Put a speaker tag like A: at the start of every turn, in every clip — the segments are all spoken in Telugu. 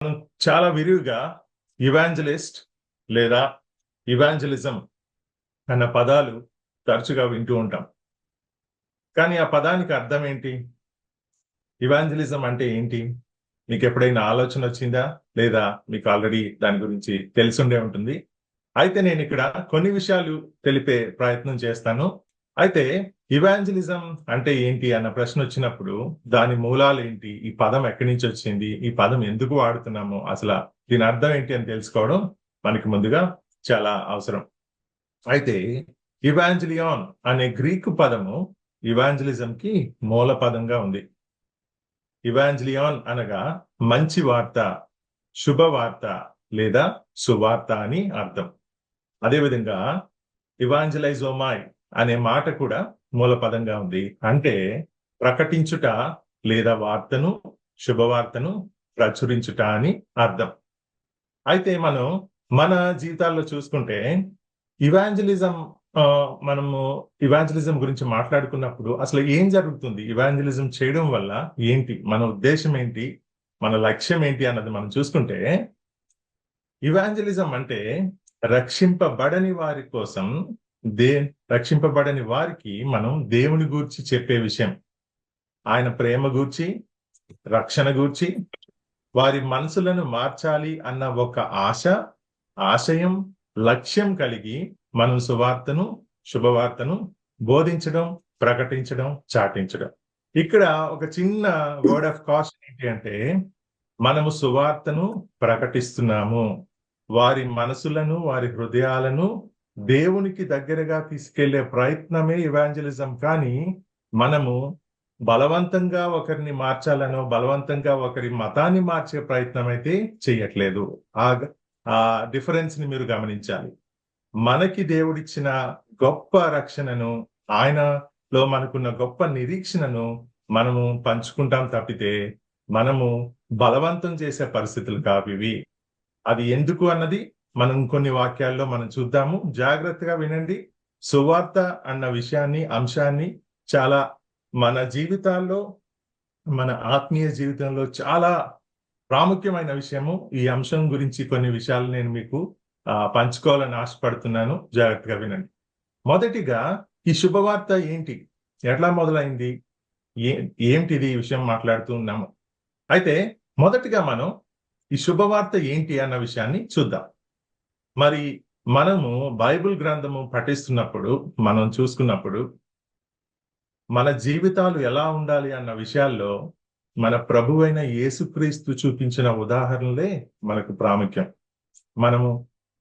A: మనం చాలా విరివిగా ఇవాంజలిస్ట్ లేదా ఇవాంజలిజం అన్న పదాలు తరచుగా వింటూ ఉంటాం. కానీ ఆ పదానికి అర్థం ఏంటి? ఇవాంజలిజం అంటే ఏంటి? మీకు ఎప్పుడైనా ఆలోచన వచ్చిందా? లేదా మీకు ఆల్రెడీ దాని గురించి తెలిసుండే ఉంటుంది. అయితే నేను ఇక్కడ కొన్ని విషయాలు తెలిపే ప్రయత్నం చేస్తాను. అయితే ఇవాంజలిజం అంటే ఏంటి అన్న ప్రశ్న వచ్చినప్పుడు దాని మూలాలు ఏంటి? ఈ పదం ఎక్కడి నుంచి వచ్చింది? ఈ పదం ఎందుకు వాడుతున్నాము? అసలు దీని అర్థం ఏంటి అని తెలుసుకోవడం మనకి ముందుగా చాలా అవసరం. అయితే ఇవాంజలియాన్ అనే గ్రీకు పదము ఇవాంజలిజం కి మూల పదంగా ఉంది. ఇవాంజలియాన్ అనగా మంచి వార్త, శుభవార్త లేదా సువార్త అని అర్థం. అదేవిధంగా ఇవాంజలైజోమాయ్ అనే మాట కూడా మూల పదంగా ఉంది. అంటే ప్రకటించుట లేదా వార్తను, శుభవార్తను ప్రచురించుట అని అర్థం. అయితే మనం మన జీవితాల్లో చూసుకుంటే ఇవాంజలిజం మనము ఇవాంజలిజం గురించి మాట్లాడుకున్నప్పుడు అసలు ఏం జరుగుతుంది? ఇవాంజలిజం చేయడం వల్ల ఏంటి? మన ఉద్దేశం ఏంటి? మన లక్ష్యం ఏంటి అన్నది మనం చూసుకుంటే ఇవాంజలిజం అంటే రక్షింపబడని వారి కోసం రక్షింపబడని వారికి మనం దేవుని గూర్చి చెప్పే విషయం. ఆయన ప్రేమ గూర్చి, రక్షణ గూర్చి, వారి మనసులను మార్చాలి అన్న ఒక ఆశయం, లక్ష్యం కలిగి మనం సువార్తను, శుభవార్తను బోధించడం, ప్రకటించడం, చాటించడం. ఇక్కడ ఒక చిన్న వర్డ్ ఆఫ్ కాషన్ ఏంటి అంటే మనము సువార్తను ప్రకటిస్తున్నాము. వారి మనసులను, వారి హృదయాలను దేవునికి దగ్గరగా తీసుకెళ్లే ప్రయత్నమే ఇవాంజలిజం. కానీ మనము బలవంతంగా ఒకరిని మార్చాలనో, బలవంతంగా ఒకరి మతాన్ని మార్చే ప్రయత్నం అయితే చేయట్లేదు. ఆ డిఫరెన్స్ ని మీరు గమనించాలి. మనకి దేవుడిచ్చిన గొప్ప రక్షణను, ఆయనలో మనకున్న గొప్ప నిరీక్షణను మనము పంచుకుంటాం తప్పితే మనము బలవంతం చేసే పరిస్థితులు కావివి. అది ఎందుకు అన్నది మనం కొన్ని వాక్యాల్లో మనం చూద్దాము. జాగ్రత్తగా వినండి. సువార్త అన్న విషయాన్ని, అంశాన్ని చాలా మన జీవితాల్లో, మన ఆత్మీయ జీవితంలో చాలా ప్రాముఖ్యమైన విషయము. ఈ అంశం గురించి కొన్ని విషయాలు నేను మీకు పంచుకోవాలని ఆశపడుతున్నాను. జాగ్రత్తగా వినండి. మొదటిగా ఈ శుభవార్త ఏంటి? ఎట్లా మొదలైంది? ఏంటిది ఈ విషయం మాట్లాడుతూ ఉన్నాము. అయితే మొదటిగా మనం ఈ శుభవార్త ఏంటి అన్న విషయాన్ని చూద్దాం. మరి మనము బైబిల్ గ్రంథము పఠిస్తున్నప్పుడు, మనం చూసుకున్నప్పుడు మన జీవితాలు ఎలా ఉండాలి అన్న విషయాల్లో మన ప్రభువైన యేసుక్రీస్తు చూపించిన ఉదాహరణలే మనకు ప్రాముఖ్యం. మనము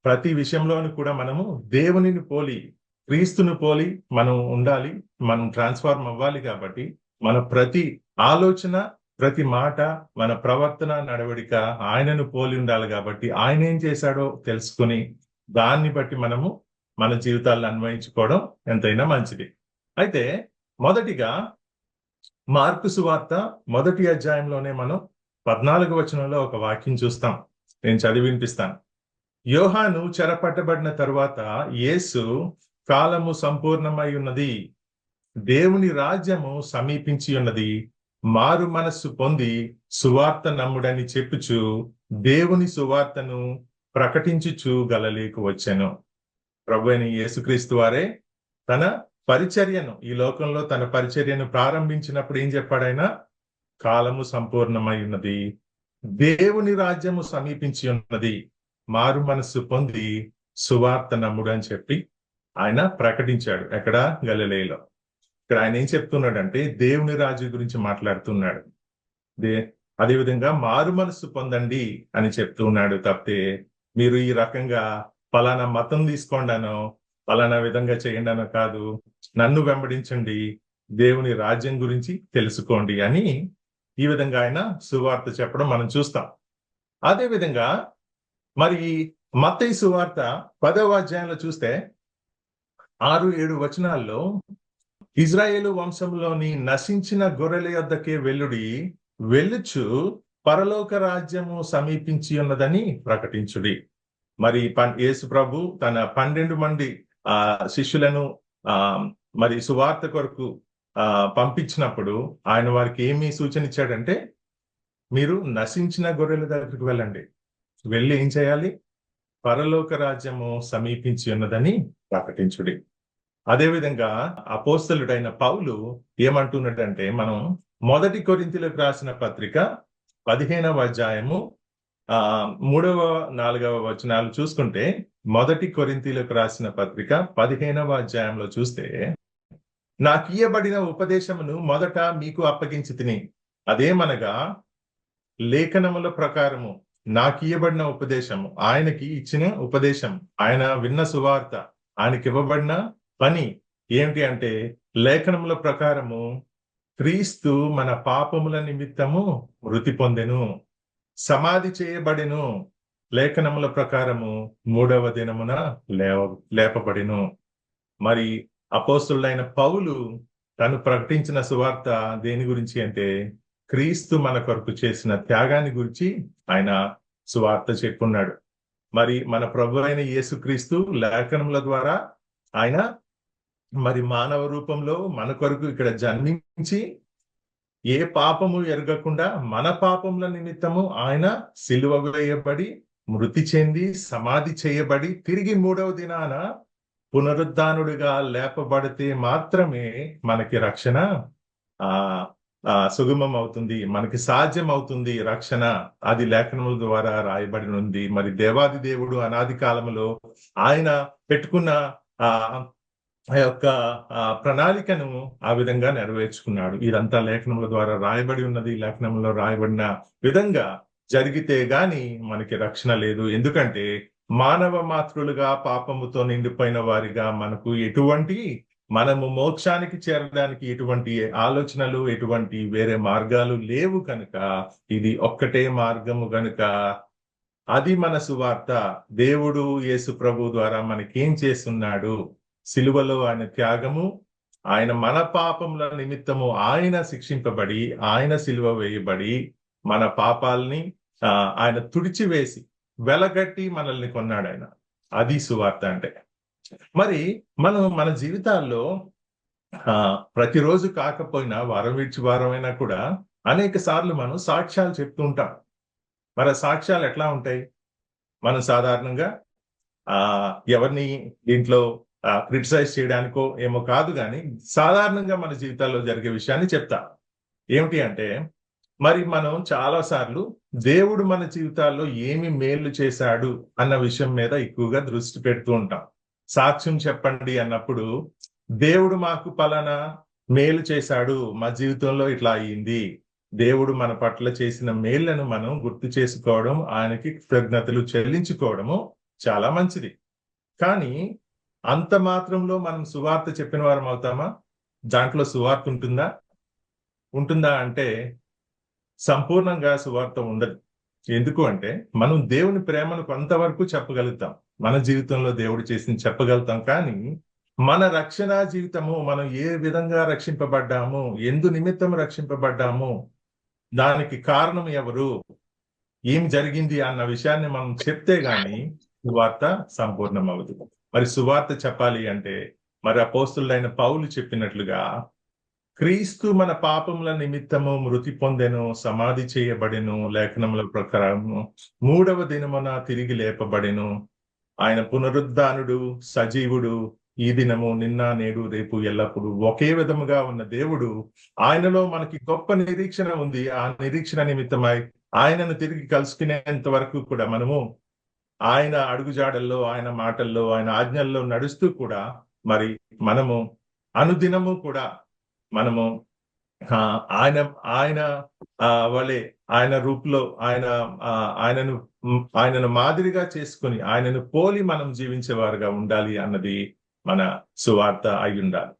A: ప్రతి విషయంలోనూ కూడా మనము దేవునిని పోలి, క్రీస్తుని పోలి మనం ఉండాలి. మనం ట్రాన్స్ఫార్మ్ అవ్వాలి. కాబట్టి మన ప్రతి ఆలోచన, ప్రతి మాట, మన ప్రవర్తన, నడవడిక ఆయనను పోలి ఉండాలి. కాబట్టి ఆయన ఏం చేశాడో తెలుసుకుని దాన్ని బట్టి మనము మన జీవితాలను అన్వయించుకోవడం ఎంతైనా మంచిది. అయితే మొదటిగా మార్కు సువార్త 1వ అధ్యాయంలోనే మనం 14వ వచనంలో ఒక వాక్యం చూస్తాం. నేను చదివి వినిపిస్తాను. యోహాను చెరపట్టబడిన తరువాత యేసు కాలము సంపూర్ణమై ఉన్నది, దేవుని రాజ్యము సమీపించి ఉన్నది, మారు మనస్సు పొంది సువార్త నమ్ముడని చెప్పుచు దేవుని సువార్తను ప్రకటించుచు గలిలయకు వచ్చెను. ప్రభువైన యేసుక్రీస్తు వారే తన పరిచర్యను, ఈ లోకంలో తన పరిచర్యను ప్రారంభించినప్పుడు ఏం చెప్పాడైనా? కాలము సంపూర్ణమై ఉన్నది, దేవుని రాజ్యము సమీపించి ఉన్నది, మారు మనస్సు పొంది సువార్త నమ్ముడు అని చెప్పి ఆయన ప్రకటించాడు. ఎక్కడ? గలిలయలో. ఇక్కడ ఆయన ఏం చెప్తున్నాడంటే దేవుని రాజ్యం గురించి మాట్లాడుతున్నాడు. అదేవిధంగా మారు మనస్సు పొందండి అని చెప్తూ ఉన్నాడు. తప్పితే మీరు ఈ రకంగా పలానా మతం తీసుకోండానో, పలానా విధంగా చేయండి అనో కాదు. నన్ను వెంబడించండి, దేవుని రాజ్యం గురించి తెలుసుకోండి అని ఈ విధంగా ఆయన సువార్త చెప్పడం మనం చూస్తాం. అదే విధంగా మరి మత్తయి సువార్త 10వ అధ్యాయంలో చూస్తే 6-7 వచనాల్లో ఇజ్రాయేలు వంశంలోని నశించిన గొర్రెల యొద్దకే వెళ్ళుచు పరలోక రాజ్యము సమీపించి ఉన్నదని ప్రకటించుడి. మరి యేసు ప్రభు తన 12 మంది శిష్యులను మరి సువార్త కొరకు పంపించినప్పుడు ఆయన వారికి ఏమి సూచన ఇచ్చాడంటే మీరు నశించిన గొర్రెల దగ్గరికి వెళ్ళండి. వెళ్ళి ఏం చేయాలి? పరలోక రాజ్యము సమీపించి ఉన్నదని ప్రకటించుడి. అదేవిధంగా అపోస్తలుడైన పౌలు ఏమంటున్నాడంటే, మనం 1 కొరింథీయులకు రాసిన పత్రిక 15వ అధ్యాయము 3వ 4వ వచనాలు చూసుకుంటే, 1 కొరింథీయులకు రాసిన పత్రిక 15వ అధ్యాయంలో చూస్తే, నాకియ్యబడిన ఉపదేశమును మొదట మీకు అప్పగించి తిని, అదేమనగా లేఖనముల ప్రకారము నాకియ్యబడిన ఉపదేశము, ఆయనకి ఇచ్చిన ఉపదేశం, ఆయన విన్న సువార్త, ఆయనకి ఇవ్వబడిన పని ఏంటి అంటే, లేఖనముల ప్రకారము క్రీస్తు మన పాపముల నిమిత్తము మృతి పొందెను, సమాధి చేయబడెను, లేఖనముల ప్రకారము 3వ దినమున లేపబడెను. మరి అపోస్తలుడైన పౌలు తను ప్రకటించిన సువార్త దేని గురించి అంటే, క్రీస్తు మన కొరకు చేసిన త్యాగాన్ని గురించి ఆయన సువార్త చెప్పున్నాడు. మరి మన ప్రభు అయిన యేసుక్రీస్తు లేఖనముల ద్వారా ఆయన మరి మానవ రూపంలో మన కొరకు ఇక్కడ జన్మించి, ఏ పాపము ఎరగకుండా మన పాపముల నిమిత్తము ఆయన సిలువ వేయబడి, మృతి చెంది, సమాధి చేయబడి, తిరిగి 3వ దినాన పునరుద్ధానుడిగా లేపబడితే మాత్రమే మనకి రక్షణ సుగమం అవుతుంది, మనకి సాధ్యం అవుతుంది రక్షణ. అది లేఖనముల ద్వారా రాయబడి ఉంది. మరి దేవాది దేవుడు అనాది కాలములో ఆయన పెట్టుకున్న ఆ యొక్క ప్రణాళికను ఆ విధంగా నెరవేర్చుకున్నాడు. ఇదంతా లేఖనముల ద్వారా రాయబడి ఉన్నది. లేఖనంలో రాయబడిన విధంగా జరిగితే గాని మనకి రక్షణ లేదు. ఎందుకంటే మానవ మాతృలుగా పాపముతో నిండిపోయిన వారిగా మనము మోక్షానికి చేరడానికి ఎటువంటి ఆలోచనలు, ఎటువంటి వేరే మార్గాలు లేవు కనుక, ఇది ఒక్కటే మార్గము గనుక అది మన సువార్త. దేవుడు యేసు ప్రభు ద్వారా మనకేం చేస్తున్నాడు? సిలువలో ఆయన త్యాగము, ఆయన మన పాపముల నిమిత్తము ఆయన శిక్షింపబడి, ఆయన సిలువ వేయబడి, మన పాపాలని ఆయన తుడిచివేసి వెలగట్టి మనల్ని కొన్నాడు ఆయన. అది సువార్త అంటే. మరి మనం మన జీవితాల్లో ప్రతిరోజు కాకపోయినా, వారం విడిచి వారమైనా కూడా అనేక సార్లు మనం సాక్ష్యాలు చెప్తూ ఉంటాం. మరి సాక్ష్యాలు ఎట్లా ఉంటాయి? మనం సాధారణంగా ఎవరిని దీంట్లో క్రిటిసైజ్ చేయడానికో ఏమో కాదు, కానీ సాధారణంగా మన జీవితాల్లో జరిగే విషయాన్ని చెప్తా. ఏమిటి అంటే, మరి మనం చాలా సార్లు దేవుడు మన జీవితాల్లో ఏమి మేలు చేశాడు అన్న విషయం మీద ఎక్కువగా దృష్టి పెడుతూ ఉంటాం. సాక్ష్యం చెప్పండి అన్నప్పుడు, దేవుడు మాకు పలానా మేలు చేశాడు, మా జీవితంలో ఇట్లా అయ్యింది, దేవుడు మన పట్ల చేసిన మేళ్లను మనం గుర్తు చేసుకోవడం, ఆయనకి కృతజ్ఞతలు చెల్లించుకోవడము చాలా మంచిది. కానీ అంత మాత్రంలో మనం సువార్త చెప్పిన వారం అవుతామా? దాంట్లో సువార్త ఉంటుందా అంటే సంపూర్ణంగా సువార్త ఉండదు. ఎందుకు అంటే, మనం దేవుని ప్రేమను కొంతవరకు చెప్పగలుగుతాం, మన జీవితంలో దేవుడు చేసింది చెప్పగలుగుతాం. కానీ మన రక్షణ జీవితము, మనం ఏ విధంగా రక్షింపబడ్డాము, ఎందు నిమిత్తం రక్షింపబడ్డాము, దానికి కారణం ఎవరు, ఏం జరిగింది అన్న విషయాన్ని మనం చెప్తే గాని సువార్త సంపూర్ణం అవ్వదు. మరి సువార్త చెప్పాలి అంటే, మరి అపోస్తలుడైన పౌలు చెప్పినట్లుగా, క్రీస్తు మన పాపముల నిమిత్తము మృతి పొందెను, సమాధి చేయబడెను, లేఖనముల ప్రకారము 3వ దినమున తిరిగి లేపబడెను, ఆయన పునరుద్ధానుడు, సజీవుడు, ఈ దినము, నిన్న, నేడు, రేపు, ఎల్లప్పుడు ఒకే విధముగా ఉన్న దేవుడు. ఆయనలో మనకి గొప్ప నిరీక్షణ ఉంది. ఆ నిరీక్షణ నిమిత్తమై ఆయనను తిరిగి కలుసుకునేంత వరకు కూడా మనము ఆయన అడుగుజాడల్లో, ఆయన మాటల్లో, ఆయన ఆజ్ఞల్లో నడుస్తూ కూడా మరి మనము అనుదినము కూడా మనము ఆయన వలె, ఆయన రూపులో ఆయనను మాదిరిగా చేసుకుని, ఆయనను పోలి మనం జీవించేవారుగా ఉండాలి అన్నది మన సువార్త అయి ఉండాలి.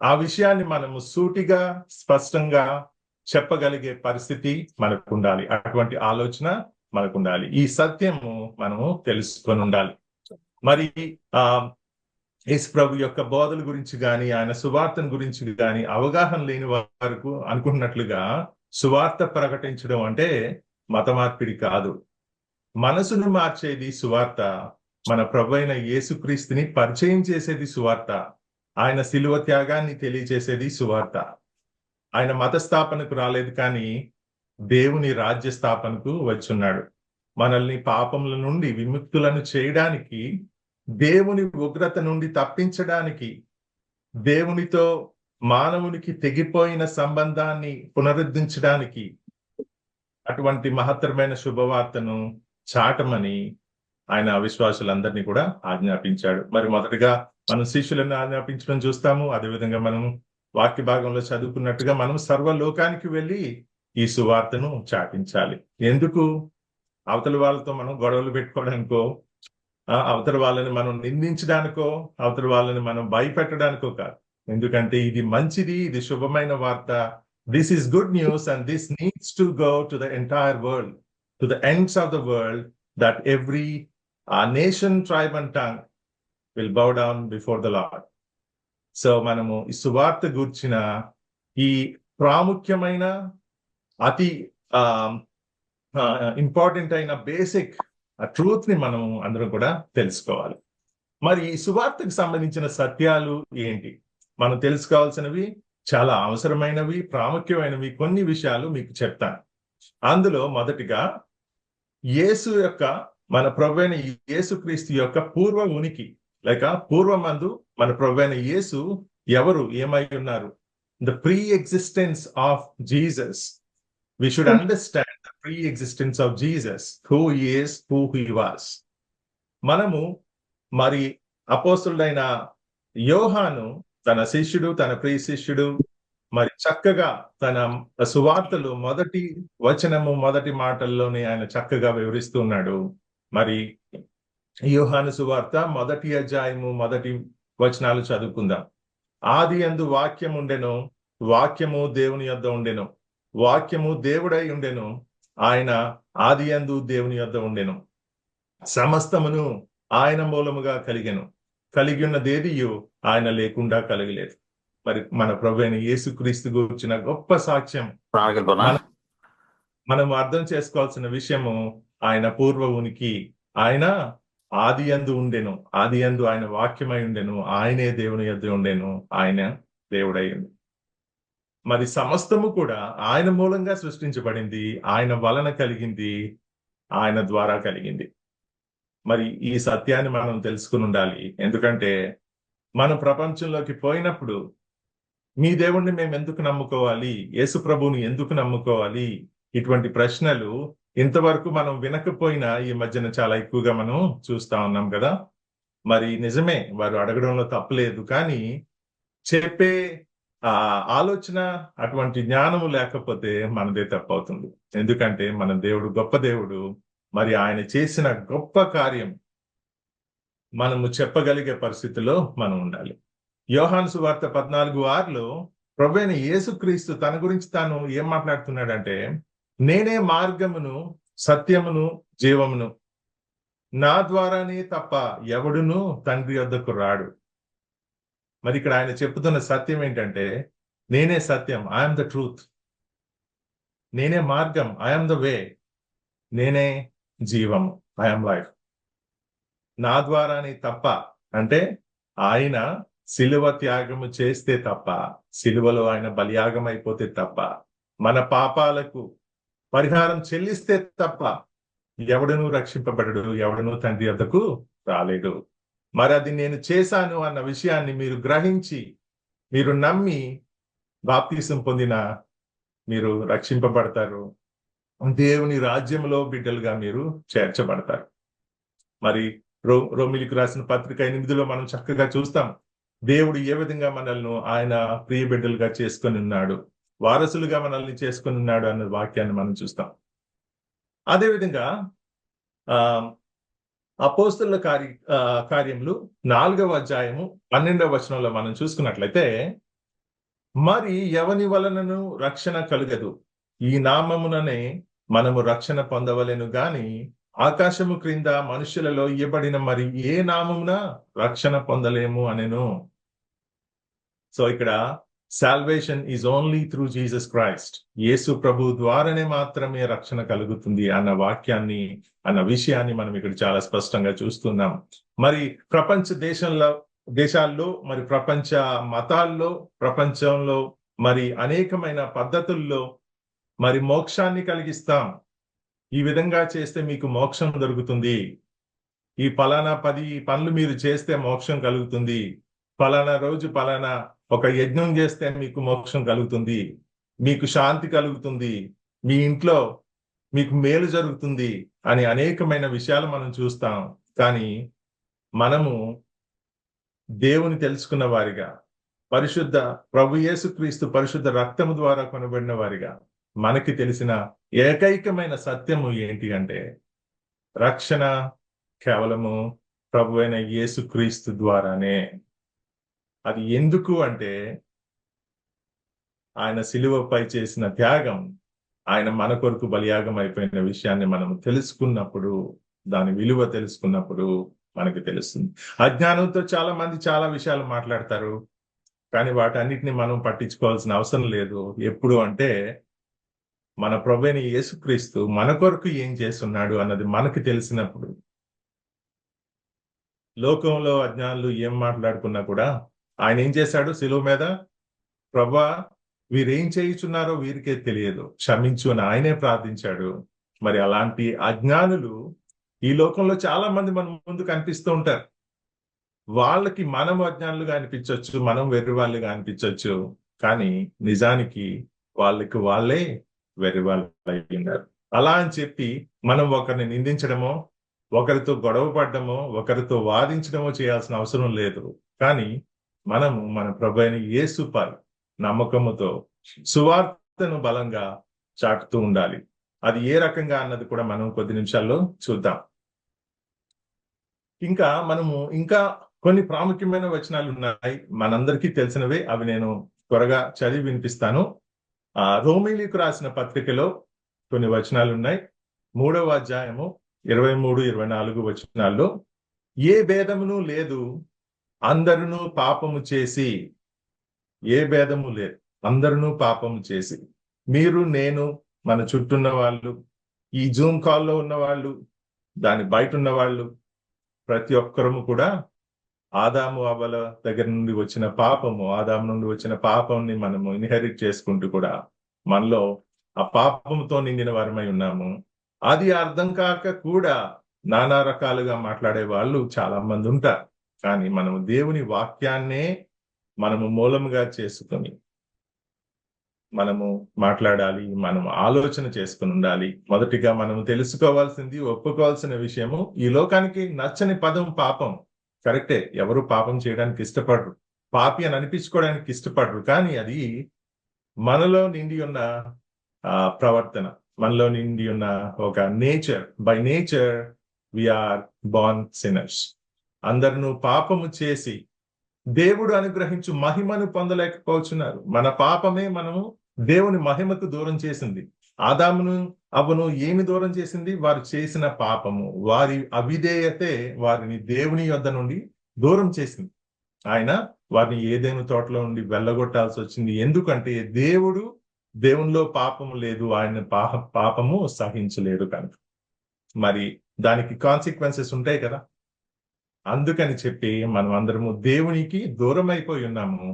A: ఆ విషయాన్ని మనము సూటిగా, స్పష్టంగా చెప్పగలిగే పరిస్థితి మనకు ఉండాలి. అటువంటి ఆలోచన మనకు ఉండాలి. ఈ సత్యము మనము తెలుసుకొని ఉండాలి. మరి యేసు ప్రభు యొక్క బోధల గురించి గాని, ఆయన సువార్తను గురించి గాని అవగాహన లేని వారికి అనుకుంటున్నట్లుగా, సువార్త ప్రకటించడం అంటే మత మార్పిడి కాదు. మనసును మార్చేది సువార్త. మన ప్రభు అయిన యేసుక్రీస్తుని పరిచయం చేసేది సువార్త. ఆయన సిలువ త్యాగాన్ని తెలియజేసేది సువార్త. ఆయన మత స్థాపనకు రాలేదు, కానీ దేవుని రాజ్య స్థాపనకు వచ్చున్నాడు. మనల్ని పాపముల నుండి విముక్తులను చేయడానికి, దేవుని ఉగ్రత నుండి తప్పించడానికి, దేవునితో మానవునికి తెగిపోయిన సంబంధాన్ని పునరుద్ధరించడానికి అటువంటి మహత్తరమైన శుభవార్తను చాటమని ఆయన అవిశ్వాసులందరినీ కూడా ఆజ్ఞాపించాడు. మరి మొదటగా మనం శిష్యులను ఆజ్ఞాపించడం చూస్తాము. అదేవిధంగా మనం వాక్య భాగంలో చదువుకున్నట్టుగా మనం సర్వలోకానికి వెళ్ళి ఈ సువార్తను చాటించాలి. ఎందుకు? అవతల వాళ్ళతో మనం గొడవలు పెట్టుకోవడానికో, అవతల వాళ్ళని మనం నిందించడానికో, అవతల వాళ్ళని మనం భయపెట్టడానికో కాదు. ఎందుకంటే ఇది మంచిది, ఇది శుభమైన వార్త. This is good news and this needs to go to the entire world, to the ends of the world, that every nation, tribe and tongue will bow down before the Lord. So మనము ఈ సువార్త గూర్చిన ఈ ప్రాముఖ్యమైన అతి ఇంపార్టెంట్ అయిన బేసిక్ ట్రూత్ ని మనం అందరం కూడా తెలుసుకోవాలి. మరి ఈ సువార్తకు సంబంధించిన సత్యాలు ఏంటి? మనం తెలుసుకోవాల్సినవి చాలా అవసరమైనవి, ప్రాముఖ్యమైనవి కొన్ని విషయాలు మీకు చెప్తాను. అందులో మొదటిగా యేసు యొక్క, మన ప్రభువైన యేసుక్రీస్తు యొక్క పూర్వ ఉనికి, లేక పూర్వమందు మన ప్రభువైన యేసు ఎవరు, ఏమై ఉన్నారు. The pre existence of Jesus. We should understand the pre-existence of Jesus, who he is, who he was. మనము మరి అపోస్తలుడైన యోహాను తన శిష్యుడు, తన ప్రియ శిష్యుడు, మరి చక్కగా తన సువార్తలు మొదటి వచనము, మొదటి మాటల్లోనే ఆయన చక్కగా వివరిస్తున్నాడు. మరి యోహాను సువార్త మొదటి అధ్యాయము మొదటి వచనాలు చదువుకుందాం. ఆది యందు వాక్యం ఉండెను, వాక్యము దేవుని యొద్ద ఉండెను, వాక్యము దేవుడై ఉండెను, ఆయన ఆది యందు దేవుని యొద్ద ఉండెను, సమస్తమును ఆయన మూలముగా కలిగెను, కలిగి ఉన్నదేదియు ఆయన లేకుండా కలగలేదు. మరి మన ప్రభువైన యేసుక్రీస్తు గురించిన గొప్ప సాక్ష్యం మనం అర్థం చేసుకోవాల్సిన విషయము, ఆయన పూర్వ ఉనికి. ఆయన ఆది యందు ఉండెను, ఆది యందు ఆయన వాక్యమై ఉండెను, ఆయనే దేవుని యొద్ద ఉండెను, ఆయన దేవుడై ఉండెను. మరి సమస్తము కూడా ఆయన మూలంగా సృష్టించబడింది, ఆయన వలన కలిగింది, ఆయన ద్వారా కలిగింది. మరి ఈ సత్యాన్ని మనం తెలుసుకుని ఉండాలి. ఎందుకంటే మనం ప్రపంచంలోకి పోయినప్పుడు మీ దేవుణ్ణి మేము ఎందుకు నమ్ముకోవాలి, యేసు ప్రభువుని ఎందుకు నమ్ముకోవాలి, ఇటువంటి ప్రశ్నలు ఇంతవరకు మనం వినకపోయినా ఈ మధ్యన చాలా ఎక్కువగా మనం చూస్తా ఉన్నాం కదా. మరి నిజమే, వారు అడగడంలో తప్పులేదు. కానీ చెప్పే ఆలోచన, అటువంటి జ్ఞానము లేకపోతే మనదే తప్పవుతుంది. ఎందుకంటే మన దేవుడు గొప్ప దేవుడు. మరి ఆయన చేసిన గొప్ప కార్యం మనము చెప్పగలిగే పరిస్థితిలో మనం ఉండాలి. యోహాను సువార్త 14:6 ప్రభువైన యేసుక్రీస్తు తన గురించి తాను ఏం మాట్లాడుతున్నాడంటే, నేనే మార్గమును, సత్యమును, జీవమును, నా ద్వారానే తప్ప ఎవడును తండ్రి వద్దకు రాడు. మరి ఇక్కడ ఆయన చెప్తున్న సత్యం ఏంటంటే, నేనే సత్యం, ఐఎమ్ ద ట్రూత్, నేనే మార్గం, ఐఎమ్ ద వే, నేనే జీవము, ఐఎమ్ లైఫ్. నా ద్వారానే తప్ప అంటే ఆయన సిలువ త్యాగము చేస్తే తప్ప, సిలువలో ఆయన బలియాగం అయిపోతే తప్ప, మన పాపాలకు పరిహారం చెల్లిస్తే తప్ప ఎవడనూ రక్షింపబడడు, ఎవడనూ తండ్రి వద్దకు రాలేడు. మరి అది నేను చేశాను అన్న విషయాన్ని మీరు గ్రహించి, మీరు నమ్మి బాప్తిసం పొందిన మీరు రక్షింపబడతారు, దేవుని రాజ్యంలో బిడ్డలుగా మీరు చేర్చబడతారు. మరి రోమిలికి రాసిన పత్రిక 8లో మనం చక్కగా చూస్తాం, దేవుడు ఏ విధంగా మనల్ని ఆయన ప్రియ బిడ్డలుగా చేసుకొని ఉన్నాడు, వారసులుగా మనల్ని చేసుకొని ఉన్నాడు అన్న వాక్యాన్ని మనం చూస్తాం. అదేవిధంగా అపోస్తలుల కార్యములు 4వ అధ్యాయము 12వ వచనంలో మనం చూసుకున్నట్లయితే, మరి ఎవని వలనను రక్షణ కలుగదు, ఈ నామముననే మనము రక్షణ పొందవలెను గాని ఆకాశము క్రింద మనుషులలో ఇవ్వబడిన మరి ఏ నామమున రక్షణ పొందలేము అనెను. సో ఇక్కడ salvation is only through Jesus Christ. యేసు ప్రభు ద్వారానే మాత్రమే రక్షణ కలుగుతుంది అన్న వాక్యాన్ని, అన్న విషయాన్ని మనం ఇక్కడ చాలా స్పష్టంగా చూస్తున్నాం. మరి ప్రపంచ దేశాల్లో, మరి ప్రపంచ మతాల్లో, ప్రపంచంలో మరి అనేకమైన పద్ధతుల్లో మరి మోక్షాన్ని కలిగిస్తాం, ఈ విధంగా చేస్తే మీకు మోక్షం దొరుకుతుంది, ఈ ఫలానా 10 పనులు మీరు చేస్తే మోక్షం కలుగుతుంది, ఫలానా రోజు ఫలానా ఒక యజ్ఞం చేస్తే మీకు మోక్షం కలుగుతుంది, మీకు శాంతి కలుగుతుంది, మీ ఇంట్లో మీకు మేలు జరుగుతుంది అని అనేకమైన విషయాలు మనం చూస్తాం. కానీ మనము దేవుని తెలుసుకున్న వారిగా, పరిశుద్ధ ప్రభు యేసుక్రీస్తు పరిశుద్ధ రక్తము ద్వారా కొనబడిన వారిగా మనకి తెలిసిన ఏకైకమైన సత్యము ఏంటి అంటే, రక్షణ కేవలము ప్రభు అయిన యేసుక్రీస్తు ద్వారానే. అది ఎందుకు అంటే, ఆయన శిలువపై చేసిన త్యాగం, ఆయన మన కొరకు బలియాగం అయిపోయిన విషయాన్ని మనం తెలుసుకున్నప్పుడు, దాని విలువ తెలుసుకున్నప్పుడు మనకి తెలుస్తుంది. అజ్ఞానంతో చాలా మంది చాలా విషయాలు మాట్లాడతారు, కానీ వాటన్నిటిని మనం పట్టించుకోవాల్సిన అవసరం లేదు. ఎప్పుడు అంటే, మన ప్రభువైన యేసుక్రీస్తు మన కొరకు ఏం చేస్తున్నాడు అన్నది మనకి తెలిసినప్పుడు. లోకంలో అజ్ఞానులు ఏం మాట్లాడుకున్నా కూడా ఆయన ఏం చేశాడు శిలువ మీద? ప్రభువా, వీరేం చేయుచున్నారో వీరికే తెలియదు, క్షమించు అని ఆయనే ప్రార్థించాడు. మరి అలాంటి అజ్ఞానులు ఈ లోకంలో చాలా మంది మన ముందు కనిపిస్తూ ఉంటారు. వాళ్ళకి మనం అజ్ఞానులుగా అనిపించవచ్చు, మనం వెర్రి వాళ్ళుగా అనిపించవచ్చు, కానీ నిజానికి వాళ్ళకి వాళ్ళే వెర్రి వాళ్ళు అయి ఉన్నారు. అలా అని చెప్పి మనం ఒకరిని నిందించడమో, ఒకరితో గొడవ పడ్డమో, ఒకరితో వాదించడమో చేయాల్సిన అవసరం లేదు. కానీ మనము మన ప్రభువైన యేసుపై నమ్మకముతో సువార్తను బలంగా చాటుతూ ఉండాలి. అది ఏ రకంగా అన్నది కూడా మనం కొద్ది నిమిషాల్లో చూద్దాం. ఇంకా కొన్ని ప్రాముఖ్యమైన వచనాలు ఉన్నాయి, మనందరికీ తెలిసినవే. అవి నేను త్వరగా చదివి వినిపిస్తాను. రోమీయులకు రాసిన పత్రికలో కొన్ని వచనాలు ఉన్నాయి. 3వ అధ్యాయము 23, 24 వచనాల్లో, ఏ భేదమును లేదు, అందరును పాపము చేసి, ఏ భేదము లేదు, అందరును పాపము చేసి, మీరు, నేను, మన చుట్టూన్న వాళ్ళు, ఈ జూమ్ కాల్లో ఉన్న వాళ్ళు, దాని బయట ఉన్న వాళ్ళు, ప్రతి ఒక్కరము కూడా ఆదాము అవ్వల దగ్గర నుండి వచ్చిన పాపము, ఆదాము నుండి వచ్చిన పాపంని మనము ఇన్హెరిట్ చేసుకుంటూ కూడా మనలో ఆ పాపంతో నిండిన వారమై ఉన్నాము. అది అర్థం కాక కూడా నానా రకాలుగా మాట్లాడే వాళ్ళు చాలా మంది ఉంటారు. కానీ మనము దేవుని వాక్యాన్నే మనము మూలముగా చేసుకొని మనము మాట్లాడాలి, మనం ఆలోచన చేసుకుని ఉండాలి. మొదటిగా మనం తెలుసుకోవాల్సింది, ఒప్పుకోవాల్సిన విషయము, ఈ లోకానికి నచ్చని పదం పాపం. కరెక్టే, ఎవరు పాపం చేయడానికి ఇష్టపడరు, పాపి అని అనిపించుకోవడానికి ఇష్టపడరు. కానీ అది మనలో నిండి ఉన్న ప్రవర్తన, మనలో నిండి ఉన్న ఒక nature. By nature we are born sinners. అందరూ పాపము చేసి దేవుడు అనుగ్రహించు మహిమను పొందలేకపోతున్నారు. మన పాపమే మనము దేవుని మహిమకు దూరం చేసింది. ఆదామును అవ్వను ఏమి దూరం చేసింది? వారు చేసిన పాపము, వారి అవిధేయతే వారిని దేవుని యొద్ద నుండి దూరం చేసింది. ఆయన వారిని ఏదైనా తోటలో నుండి వెళ్ళగొట్టాల్సి వచ్చింది. ఎందుకంటే దేవునిలో పాపము లేదు, ఆయన పాపము సహించలేడు కనుక. మరి దానికి కాన్సిక్వెన్సెస్ ఉంటాయి కదా. అందుకని చెప్పి మనం అందరము దేవునికి దూరం అయిపోయి ఉన్నాము.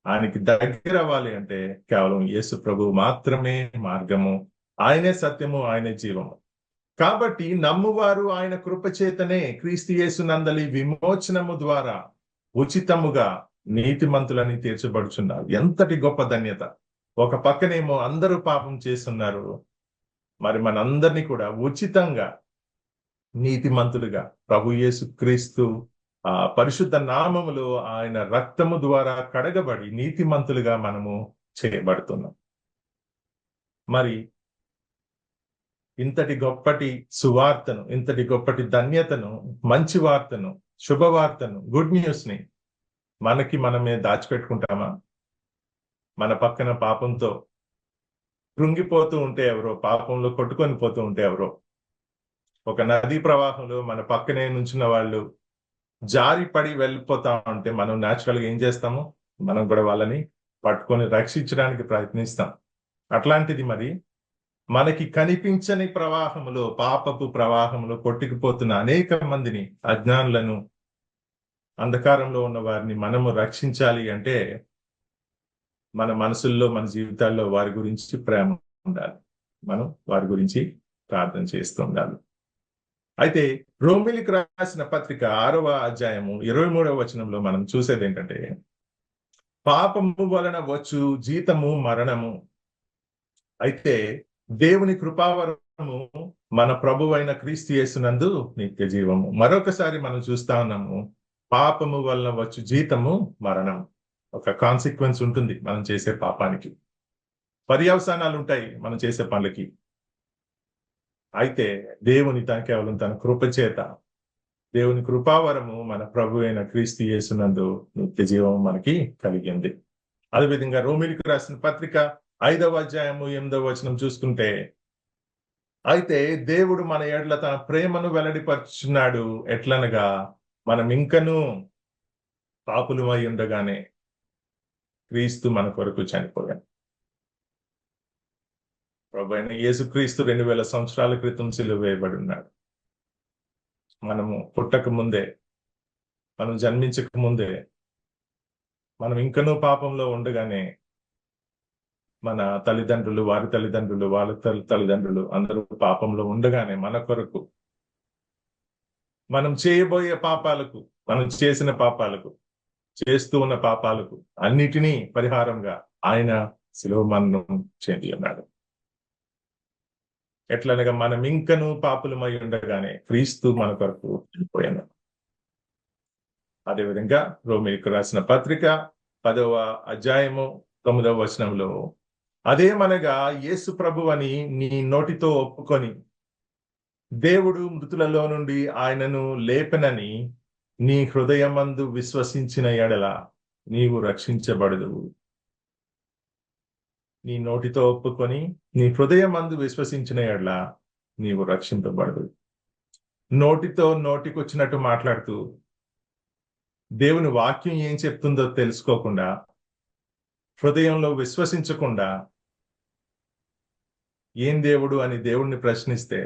A: ఆయనకి దగ్గర అవ్వాలి అంటే కేవలం యేసు ప్రభు మాత్రమే మార్గము, ఆయనే సత్యము, ఆయనే జీవము. కాబట్టి నమ్మువారు ఆయన కృపచేతనే క్రీస్తు యేసు నందలి విమోచనము ద్వారా ఉచితముగా నీతిమంతులని తీర్చబడుచున్నారు. ఎంతటి గొప్ప ధన్యత! ఒక పక్కనేమో అందరూ పాపం చేస్తున్నారు, మరి మనందరినీ కూడా ఉచితంగా నీతిమంతులుగా ప్రభు యేసు క్రీస్తు పరిశుద్ధ నామములో ఆయన రక్తము ద్వారా కడగబడి నీతిమంతులుగా మనము చేయబడుతున్నాం. మరి ఇంతటి గొప్పటి సువార్తను, ఇంతటి గొప్పటి ధన్యతను, మంచి వార్తను, శుభవార్తను, గుడ్ న్యూస్ ని మనమే దాచిపెట్టుకుంటామా? మన పక్కన పాపంతో కృంగిపోతూ ఉంటే ఎవరో, పాపంలో కొట్టుకొని పోతూ ఉంటే ఎవరో, ఒక నదీ ప్రవాహంలో మన పక్కనే నుంచిన వాళ్ళు జారి పడి వెళ్ళిపోతా ఉంటే మనం న్యాచురల్ గా ఏం చేస్తాము? మనం కూడా వాళ్ళని పట్టుకొని రక్షించడానికి ప్రయత్నిస్తాం. అట్లాంటిది మరి మనకి కనిపించని ప్రవాహములో, పాపపు ప్రవాహంలో కొట్టుకుపోతున్న అనేక మందిని, అజ్ఞానులను, అంధకారంలో ఉన్న వారిని మనము రక్షించాలి అంటే మన మనసుల్లో, మన జీవితాల్లో వారి గురించి ప్రేమ ఉండాలి. మనం వారి గురించి ప్రార్థన చేస్తూ ఉండాలి. అయితే రోమిలికి రాసిన పత్రిక 6వ అధ్యాయము 23వ వచనంలో మనం చూసేది ఏంటంటే, పాపము వలన వచ్చు జీతము మరణము, అయితే దేవుని కృపావరము మన ప్రభువైన క్రీస్తు యేసునందు నిత్య జీవము. మరొకసారి మనం చూస్తా ఉన్నాము, పాపము వలన వచ్చు జీతము మరణం. ఒక కాన్సిక్వెన్స్ ఉంటుంది మనం చేసే పాపానికి, పర్యవసానాలు ఉంటాయి మనం చేసే పనులకి. అయితే దేవుని కేవలం తన కృప చేత, దేవుని కృపావరము మన ప్రభు అయిన క్రీస్తు యేసునందు నిత్య జీవం మనకి కలిగింది. అదేవిధంగా రోమిలికి రాసిన పత్రిక 5వ అధ్యాయము 8వ వచనం చూసుకుంటే, అయితే దేవుడు మన ఎడల తన ప్రేమను వెల్లడిపరుచున్నాడు, ఎట్లనగా మనం ఇంకనూ పాపులమై ఉండగానే క్రీస్తు మన కొరకు చనిపోయాడు. ప్రభు అయిన యేసుక్రీస్తు 2000 సంవత్సరాల క్రితం సిలువ వేయబడి ఉన్నాడు. మనము పుట్టక ముందే, మనం జన్మించక ముందే, మనం ఇంకనూ పాపంలో ఉండగానే మన తల్లిదండ్రులు, వారి తల్లిదండ్రులు, వాళ్ళ తల్లిదండ్రులు అందరూ పాపంలో ఉండగానే మన కొరకు, మనం చేయబోయే పాపాలకు, మనం చేసిన పాపాలకు, చేస్తూ ఉన్న పాపాలకు అన్నిటినీ పరిహారంగా ఆయన శిలువ మరణం చెంది ఉన్నాడు. ఎట్లనగా మనం ఇంకనూ పాపులమై ఉండగానే క్రీస్తు మన కొరకు చనిపోయాడు. అదేవిధంగా రోమిలికి రాసిన పత్రిక 10వ అధ్యాయము 9వ వచనంలో, అదేమనగా యేసు ప్రభు అని నీ నోటితో ఒప్పుకొని దేవుడు మృతులలో నుండి ఆయనను లేపెనని నీ హృదయమందు విశ్వసించిన ఎడల నీవు రక్షించబడదువు. నీ నోటితో ఒప్పుకొని నీ హృదయమందు విశ్వసించిన ఎడల నీవు రక్షింపబడదు. నోటితో నోటికొచ్చినట్టు మాట్లాడుతూ దేవుని వాక్యం ఏం చెప్తుందో తెలుసుకోకుండా, హృదయంలో విశ్వసించకుండా ఏం దేవుడు అని దేవుణ్ణి ప్రశ్నిస్తే,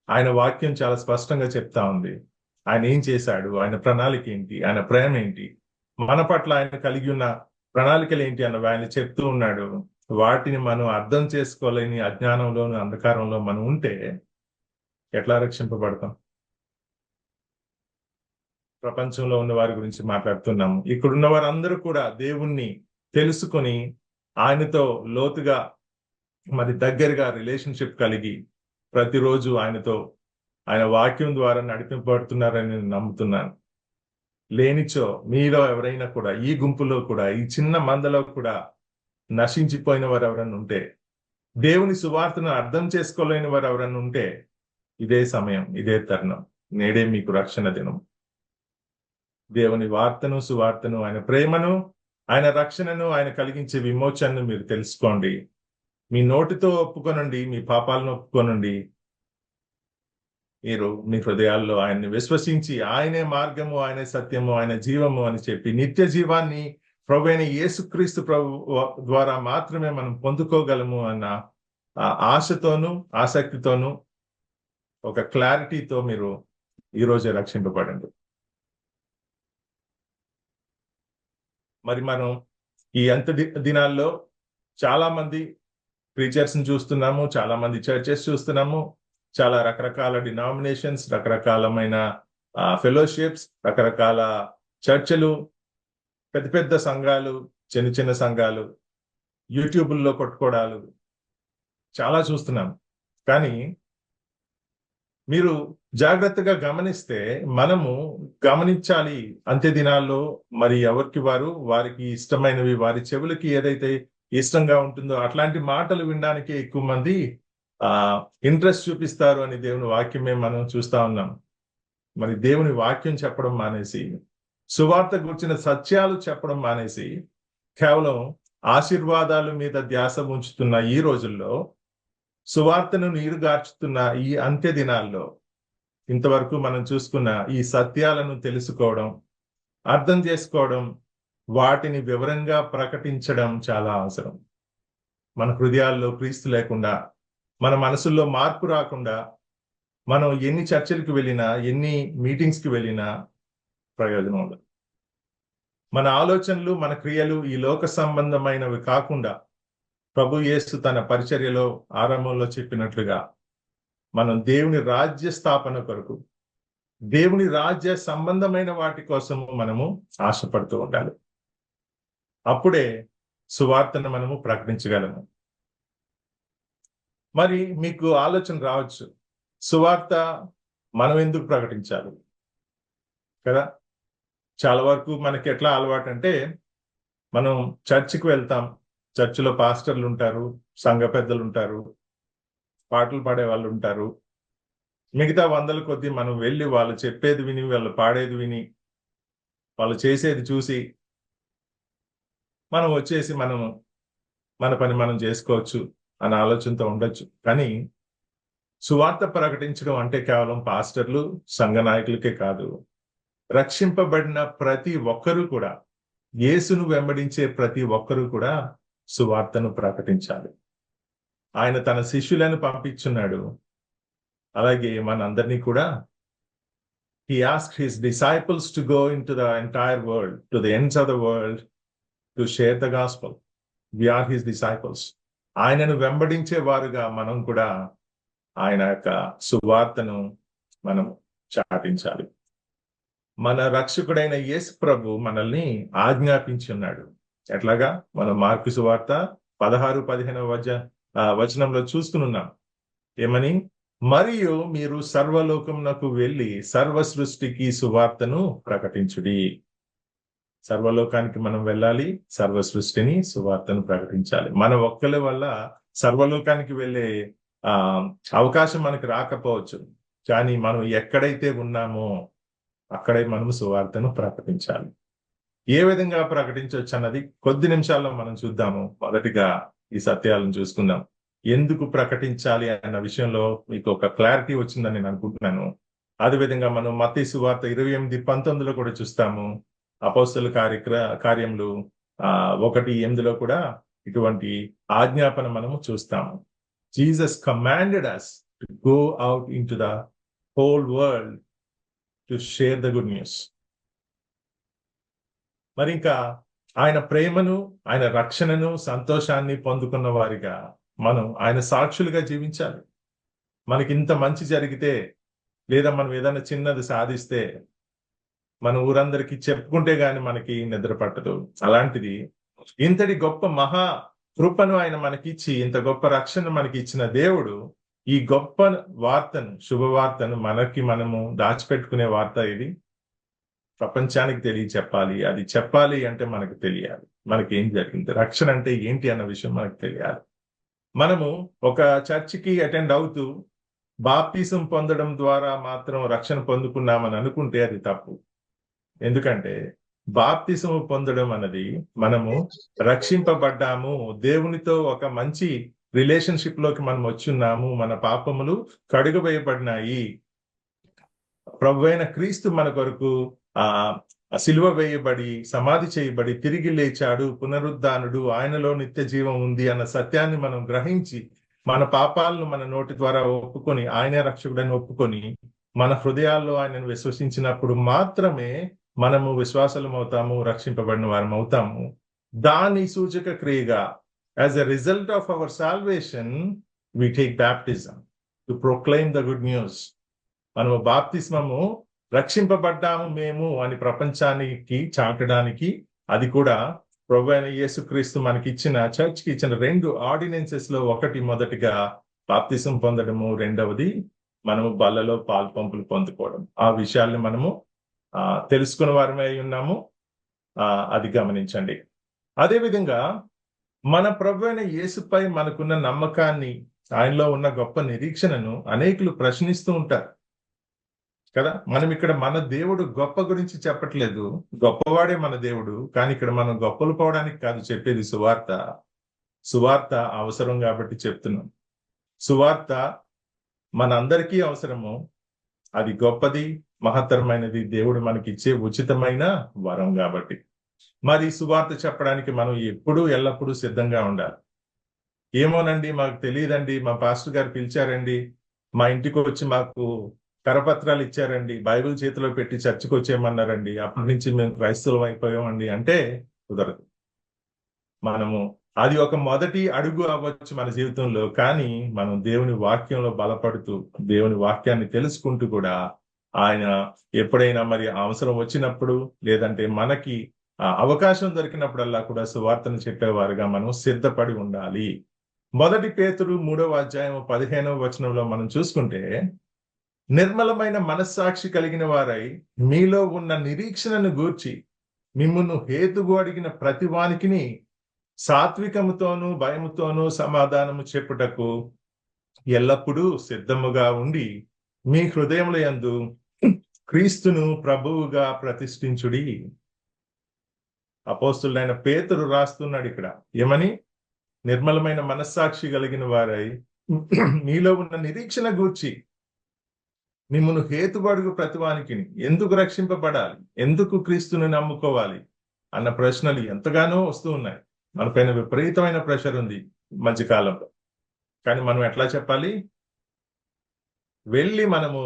A: ఆయన వాక్యం చాలా స్పష్టంగా చెప్తా ఉంది ఆయన ఏం చేశాడు, ఆయన ప్రణాళిక ఏంటి, ఆయన ప్రేమ ఏంటి, మన పట్ల ఆయన కలిగి ఉన్న ప్రణాళికలు ఏంటి అన్న ఆయన చెప్తూ ఉన్నాడు. వాటిని మనం అర్థం చేసుకోలేని అజ్ఞానంలోను, అంధకారంలో మనం ఉంటే ఎట్లా రక్షింపబడతాం? ప్రపంచంలో ఉన్న వారి గురించి మాట్లాడుతున్నాము. ఇక్కడున్న వారందరూ కూడా దేవుణ్ణి తెలుసుకొని ఆయనతో లోతుగా మరి దగ్గరగా రిలేషన్షిప్ కలిగి ప్రతిరోజు ఆయనతో, ఆయన వాక్యం ద్వారా నడిపింపబడుతున్నారని నేను నమ్ముతున్నాను. లేనిచో మీలో ఎవరైనా కూడా, ఈ గుంపులో కూడా, ఈ చిన్న మందలో కూడా నశించిపోయిన వారు ఎవరైనా ఉంటే, దేవుని సువార్తను అర్థం చేసుకోలేని వారు ఎవరైనా ఉంటే, ఇదే సమయం, ఇదే తరుణం, నేడే మీకు రక్షణ దినం. దేవుని వార్తను, సువార్తను, ఆయన ప్రేమను, ఆయన రక్షణను, ఆయన కలిగించే విమోచనను మీరు తెలుసుకోండి. మీ నోటితో ఒప్పుకొనండి, మీ పాపాలను ఒప్పుకొనండి. మీరు మీ హృదయాల్లో ఆయన్ని విశ్వసించి ఆయనే మార్గము, ఆయనే సత్యము, ఆయన జీవము అని చెప్పి నిత్య జీవాన్ని ప్రభు అయిన యేసుక్రీస్తు ప్రభు ద్వారా మాత్రమే మనం పొందుకోగలము అన్న ఆశతోనూ ఆసక్తితోనూ ఒక క్లారిటీతో మీరు ఈరోజే రక్షింపబడండి. మరి మనం ఈ అంత దినాల్లో చాలా మంది ప్రీచర్స్ ని చూస్తున్నాము, చాలా మంది చర్చెస్ చూస్తున్నాము, చాలా రకరకాల డినామినేషన్స్, రకరకాలమైన ఫెలోషిప్స్, రకరకాల చర్చలు, పెద్ద పెద్ద సంఘాలు, చిన్న చిన్న సంఘాలు, యూట్యూబ్లో కొట్టుకోవడాలు చాలా చూస్తున్నాం. కానీ మీరు జాగ్రత్తగా గమనిస్తే, మనము గమనించాలి అంత్య దినాల్లో మరి ఎవరికి వారికి ఇష్టమైనవి, వారి చెవులకి ఏదైతే ఇష్టంగా ఉంటుందో అట్లాంటి మాటలు వినడానికి ఎక్కువ మంది ఇంట్రెస్ట్ చూపిస్తారు అని దేవుని వాక్యమే మనం చూస్తా ఉన్నాం. మరి దేవుని వాక్యం చెప్పడం మానేసి, సువార్త గురించిన సత్యాలు చెప్పడం మానేసి, కేవలం ఆశీర్వాదాల మీద ధ్యాస ఉంచుతున్న ఈ రోజుల్లో, సువార్తను నీరుగార్చుతున్న ఈ అంత్య దినాల్లో ఇంతవరకు మనం చూసుకున్న ఈ సత్యాలను తెలుసుకోవడం, అర్థం చేసుకోవడం, వాటిని వివరంగా ప్రకటించడం చాలా అవసరం. మన హృదయాల్లో క్రీస్తు లేకుండా, మన మనసుల్లో మార్పు రాకుండా మనం ఎన్ని చర్చలకు వెళ్ళినా, ఎన్ని మీటింగ్స్కి వెళ్ళినా ప్రయోజనం ఉండదు. మన ఆలోచనలు, మన క్రియలు ఈ లోక సంబంధమైనవి కాకుండా ప్రభు యేసు తన పరిచర్యలో ఆరంభంలో చెప్పినట్లుగా మనం దేవుని రాజ్య స్థాపన కొరకు, దేవుని రాజ్య సంబంధమైన వాటి కోసం మనము ఆశపడుతూ ఉండాలి. అప్పుడే సువార్తను మనము ప్రకటించగలము. మరి మీకు ఆలోచన రావచ్చు, సువార్త మనం ఎందుకు ప్రకటించాలి కదా? చాలా వరకు మనకి ఎట్లా అలవాటు అంటే, మనం చర్చికి వెళ్తాం, చర్చిలో పాస్టర్లు ఉంటారు, సంఘ పెద్దలు ఉంటారు, పాటలు పాడే వాళ్ళు ఉంటారు. మిగతా వందల కొద్దీ మనం వెళ్ళి వాళ్ళు చెప్పేది విని, వాళ్ళు పాడేది విని, వాళ్ళు చేసేది చూసి మనం వచ్చేసి మన పని మనం చేసుకోవచ్చు అనే ఆలోచనతో ఉండొచ్చు. కానీ సువార్త ప్రకటించడం అంటే కేవలం పాస్టర్లు, సంఘ నాయకులకే కాదు, రక్షింపబడిన ప్రతి ఒక్కరూ కూడా, యేసును వెంబడించే ప్రతి ఒక్కరూ కూడా సువార్తను ప్రకటించాలి. ఆయన తన శిష్యులను పంపించున్నాడు. అలాగే మనందరినీ కూడా he asked his disciples to go into the entire world, to the ends of the world, to share the gospel. We are his disciples. ఆయనను వెంబడించే వారుగా మనం కూడా ఆయన యొక్క సువార్తను మనం చాటించాలి. మన రక్షకుడైన యేసు ప్రభు మనల్ని ఆజ్ఞాపించి ఉన్నాడు. ఎట్లాగా? మనం మార్కు సువార్త 16-15 వచనంలో చూస్తున్నాం. ఏమని? మరియు మీరు సర్వలోకమునకు వెళ్ళి సర్వ సృష్టికి సువార్తను ప్రకటించుడి. సర్వలోకానికి మనం వెళ్ళాలి, సర్వ సృష్టిని సువార్తను ప్రకటించాలి. మన ఒక్కల వల్ల సర్వలోకానికి వెళ్ళే అవకాశం మనకు రాకపోవచ్చు, కానీ మనం ఎక్కడైతే ఉన్నామో అక్కడే మనం సువార్తను ప్రకటించాలి. ఏ విధంగా ప్రకటించవచ్చు అన్నది కొద్ది నిమిషాల్లో మనం చూద్దాము. మొదటిగా ఈ సత్యాలను చూసుకుందాం. ఎందుకు ప్రకటించాలి అన్న విషయంలో మీకు ఒక క్లారిటీ వచ్చిందని నేను అనుకుంటున్నాను. అదేవిధంగా మనం మత్తయి సువార్త 28:19 కూడా చూస్తాము. అపోస్తలుల కార్యములు 1:8 కూడా ఇటువంటి ఆజ్ఞాపన మనము చూస్తాము. Jesus commanded us to go out into the whole world to share the good news. మరి ఇంకా ఆయన ప్రేమను, ఆయన రక్షణను, సంతోషాన్ని పొందుకున్న వారిగా మనం ఆయన సాక్షులుగా జీవించాలి. మనకి ఇంత మంచి జరిగితే, లేదా మనం ఏదైనా చిన్నది సాధిస్తే మన ఊరందరికీ చెప్పుకుంటే గాని మనకి నిద్ర పట్టదు. అలాంటిది ఇంతటి గొప్ప మహా కృపను ఆయన మనకిచ్చి, ఇంత గొప్ప రక్షణ మనకి ఇచ్చిన దేవుడు ఈ గొప్ప వార్తను, శుభవార్తను మనము దాచిపెట్టుకునే వార్త ఇది. ప్రపంచానికి తెలియచెప్పాలి. అది చెప్పాలి అంటే మనకు తెలియాలి మనకి ఏం జరిగింది, రక్షణ అంటే ఏంటి అన్న విషయం మనకు తెలియాలి. మనము ఒక చర్చికి అటెండ్ అవుతూ బాప్తిసం పొందడం ద్వారా మాత్రం రక్షణ పొందుకున్నామని అనుకుంటే అది తప్పు. ఎందుకంటే బాప్తిసం పొందడం అన్నది మనము రక్షింపబడ్డాము, దేవునితో ఒక మంచి రిలేషన్షిప్ లోకి మనం వచ్చున్నాము, మన పాపములు కడుగవేయబడినాయి, ప్రభువైన క్రీస్తు మన కొరకు సిలువ వేయబడి సమాధి చేయబడి తిరిగి లేచాడు, పునరుద్ధానుడు, ఆయనలో నిత్య జీవం ఉంది అన్న సత్యాన్ని మనం గ్రహించి మన పాపాలను మన నోటి ద్వారా ఒప్పుకొని, ఆయనే రక్షకుడని ఒప్పుకొని మన హృదయాల్లో ఆయనను విశ్వసించినప్పుడు మాత్రమే మనము విశ్వాసులం అవుతాము, రక్షింపబడిన వారం అవుతాము. దాని సూచక క్రియగా, as a result of our salvation, we take baptism to proclaim the good news. మనము బాప్తిస్మము రక్షింపబడ్డాము మేము అని ప్రపంచానికి చాటడానికి, అది కూడా ప్రభువైన యేసుక్రీస్తు మనకి ఇచ్చిన, చర్చ్కి ఇచ్చిన 2 ఆర్డినెన్సెస్ లో ఒకటి మొదటిగా బాప్తిసం పొందడము, రెండవది మనము బల్లలో పాలు పంపులు పొందుకోవడం. ఆ విషయాల్ని మనము తెలుసుకున్న వారమే ఉన్నాము. అది గమనించండి. అదేవిధంగా మన ప్రభువైన యేసుపై మనకున్న నమ్మకాన్ని, ఆయనలో ఉన్న గొప్ప నిరీక్షణను అనేకులు ప్రశ్నిస్తూ ఉంటారు కదా. మనం ఇక్కడ మన దేవుడు గొప్ప గురించి చెప్పట్లేదు, గొప్పవాడే మన దేవుడు. కానీ ఇక్కడ మనం గొప్పలు పోవడానికి కాదు చెప్పేది సువార్త. సువార్త అవసరం కాబట్టి చెప్తున్నాం. సువార్త మన అందరికీ అవసరము. అది గొప్పది, మహత్తరమైనది, దేవుడు మనకి ఇచ్చే ఉచితమైన వరం కాబట్టి. మరి సువార్త చెప్పడానికి మనం ఎప్పుడూ ఎల్లప్పుడూ సిద్ధంగా ఉండాలి. ఏమోనండి మాకు తెలియదండి, మా పాస్టర్ గారు పిలిచారండి, మా ఇంటికి వచ్చి మాకు కరపత్రాలు ఇచ్చారండి, బైబిల్ చేతిలో పెట్టి చర్చికి వచ్చేయమన్నారండి, అప్పటి నుంచి మేము క్రైస్తవులం అయిపోయామండి అంటే కుదరదు. మనము అది ఒక మొదటి అడుగు అవ్వచ్చు మన జీవితంలో. కానీ మనం దేవుని వాక్యంలో బలపడుతూ, దేవుని వాక్యాన్ని తెలుసుకుంటూ కూడా ఆయన ఎప్పుడైనా మరి అవసరం వచ్చినప్పుడు, లేదంటే మనకి అవకాశం దొరికినప్పుడల్లా కూడా సువార్తను చెప్పేవారుగా మనం సిద్ధపడి ఉండాలి. మొదటి పేతురు 3వ అధ్యాయం 15వ వచనంలో మనం చూసుకుంటే, నిర్మలమైన మనస్సాక్షి కలిగిన వారై మీలో ఉన్న నిరీక్షణను గూర్చి మిమ్మును హేతువు అడిగిన ప్రతి వానికిని సాత్వికముతోనూ భయముతోనూ సమాధానము చెప్పుటకు ఎల్లప్పుడూ సిద్ధముగా ఉండి మీ హృదయముల యందు క్రీస్తును ప్రభువుగా ప్రతిష్ఠించుడి. అపోస్తులైన పేతురు రాస్తున్నాడు ఇక్కడ ఏమని? నిర్మలమైన మనస్సాక్షి కలిగిన వారై మీలో ఉన్న నిరీక్షణ గూర్చి మిమ్మును హేతుబడుగు ప్రతివానికి ఎందుకు రక్షింపబడాలి, ఎందుకు క్రీస్తుని నమ్ముకోవాలి అన్న ప్రశ్నలు ఎంతగానో వస్తూ ఉన్నాయి. మన పైన విపరీతమైన ప్రెషర్ ఉంది మధ్యకాలంలో. కానీ మనం ఎట్లా చెప్పాలి? వెళ్ళి మనము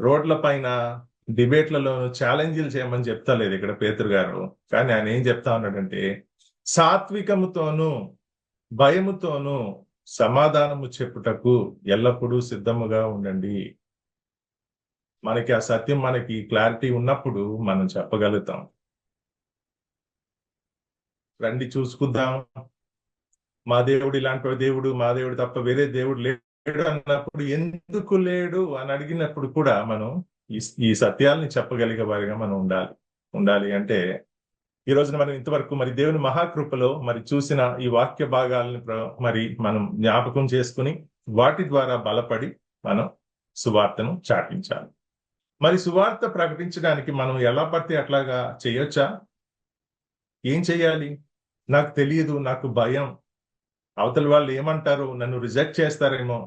A: రోడ్ల పైన డిబేట్లలో ఛాలెంజ్లు చేయమని చెప్తా లేదు ఇక్కడ పేతురు గారు. కానీ ఆయన ఏం చెప్తా ఉన్నాడంటే, సాత్వికముతోనూ భయముతోనూ సమాధానము చెప్పుటకు ఎల్లప్పుడూ సిద్ధముగా ఉండండి. మనకి ఆ సత్యం, మనకి క్లారిటీ ఉన్నప్పుడు మనం చెప్పగలుగుతాం. రండి చూసుకుందాం, మా దేవుడు ఇలాంటి దేవుడు, మా దేవుడు తప్ప వేరే దేవుడు లేడు అన్నప్పుడు, ఎందుకు లేడు అని అడిగినప్పుడు కూడా మనం ఈ సత్యాల్ని చెప్పగలిగే వారిగా మనం ఉండాలి. అంటే ఈ రోజున మనం ఇంతవరకు మరి దేవుని మహాకృపలో మరి చూసిన ఈ వాక్య భాగాలను మరి మనం జ్ఞాపకం చేసుకుని వాటి ద్వారా బలపడి మనం సువార్తను చాటించాలి. మరి సువార్త ప్రకటించడానికి మనం ఎలా పడితే అట్లాగా చేయొచ్చా? ఏం చెయ్యాలి? నాకు తెలియదు, నాకు భయం, అవతల వాళ్ళు ఏమంటారు, నన్ను రిజెక్ట్ చేస్తారేమో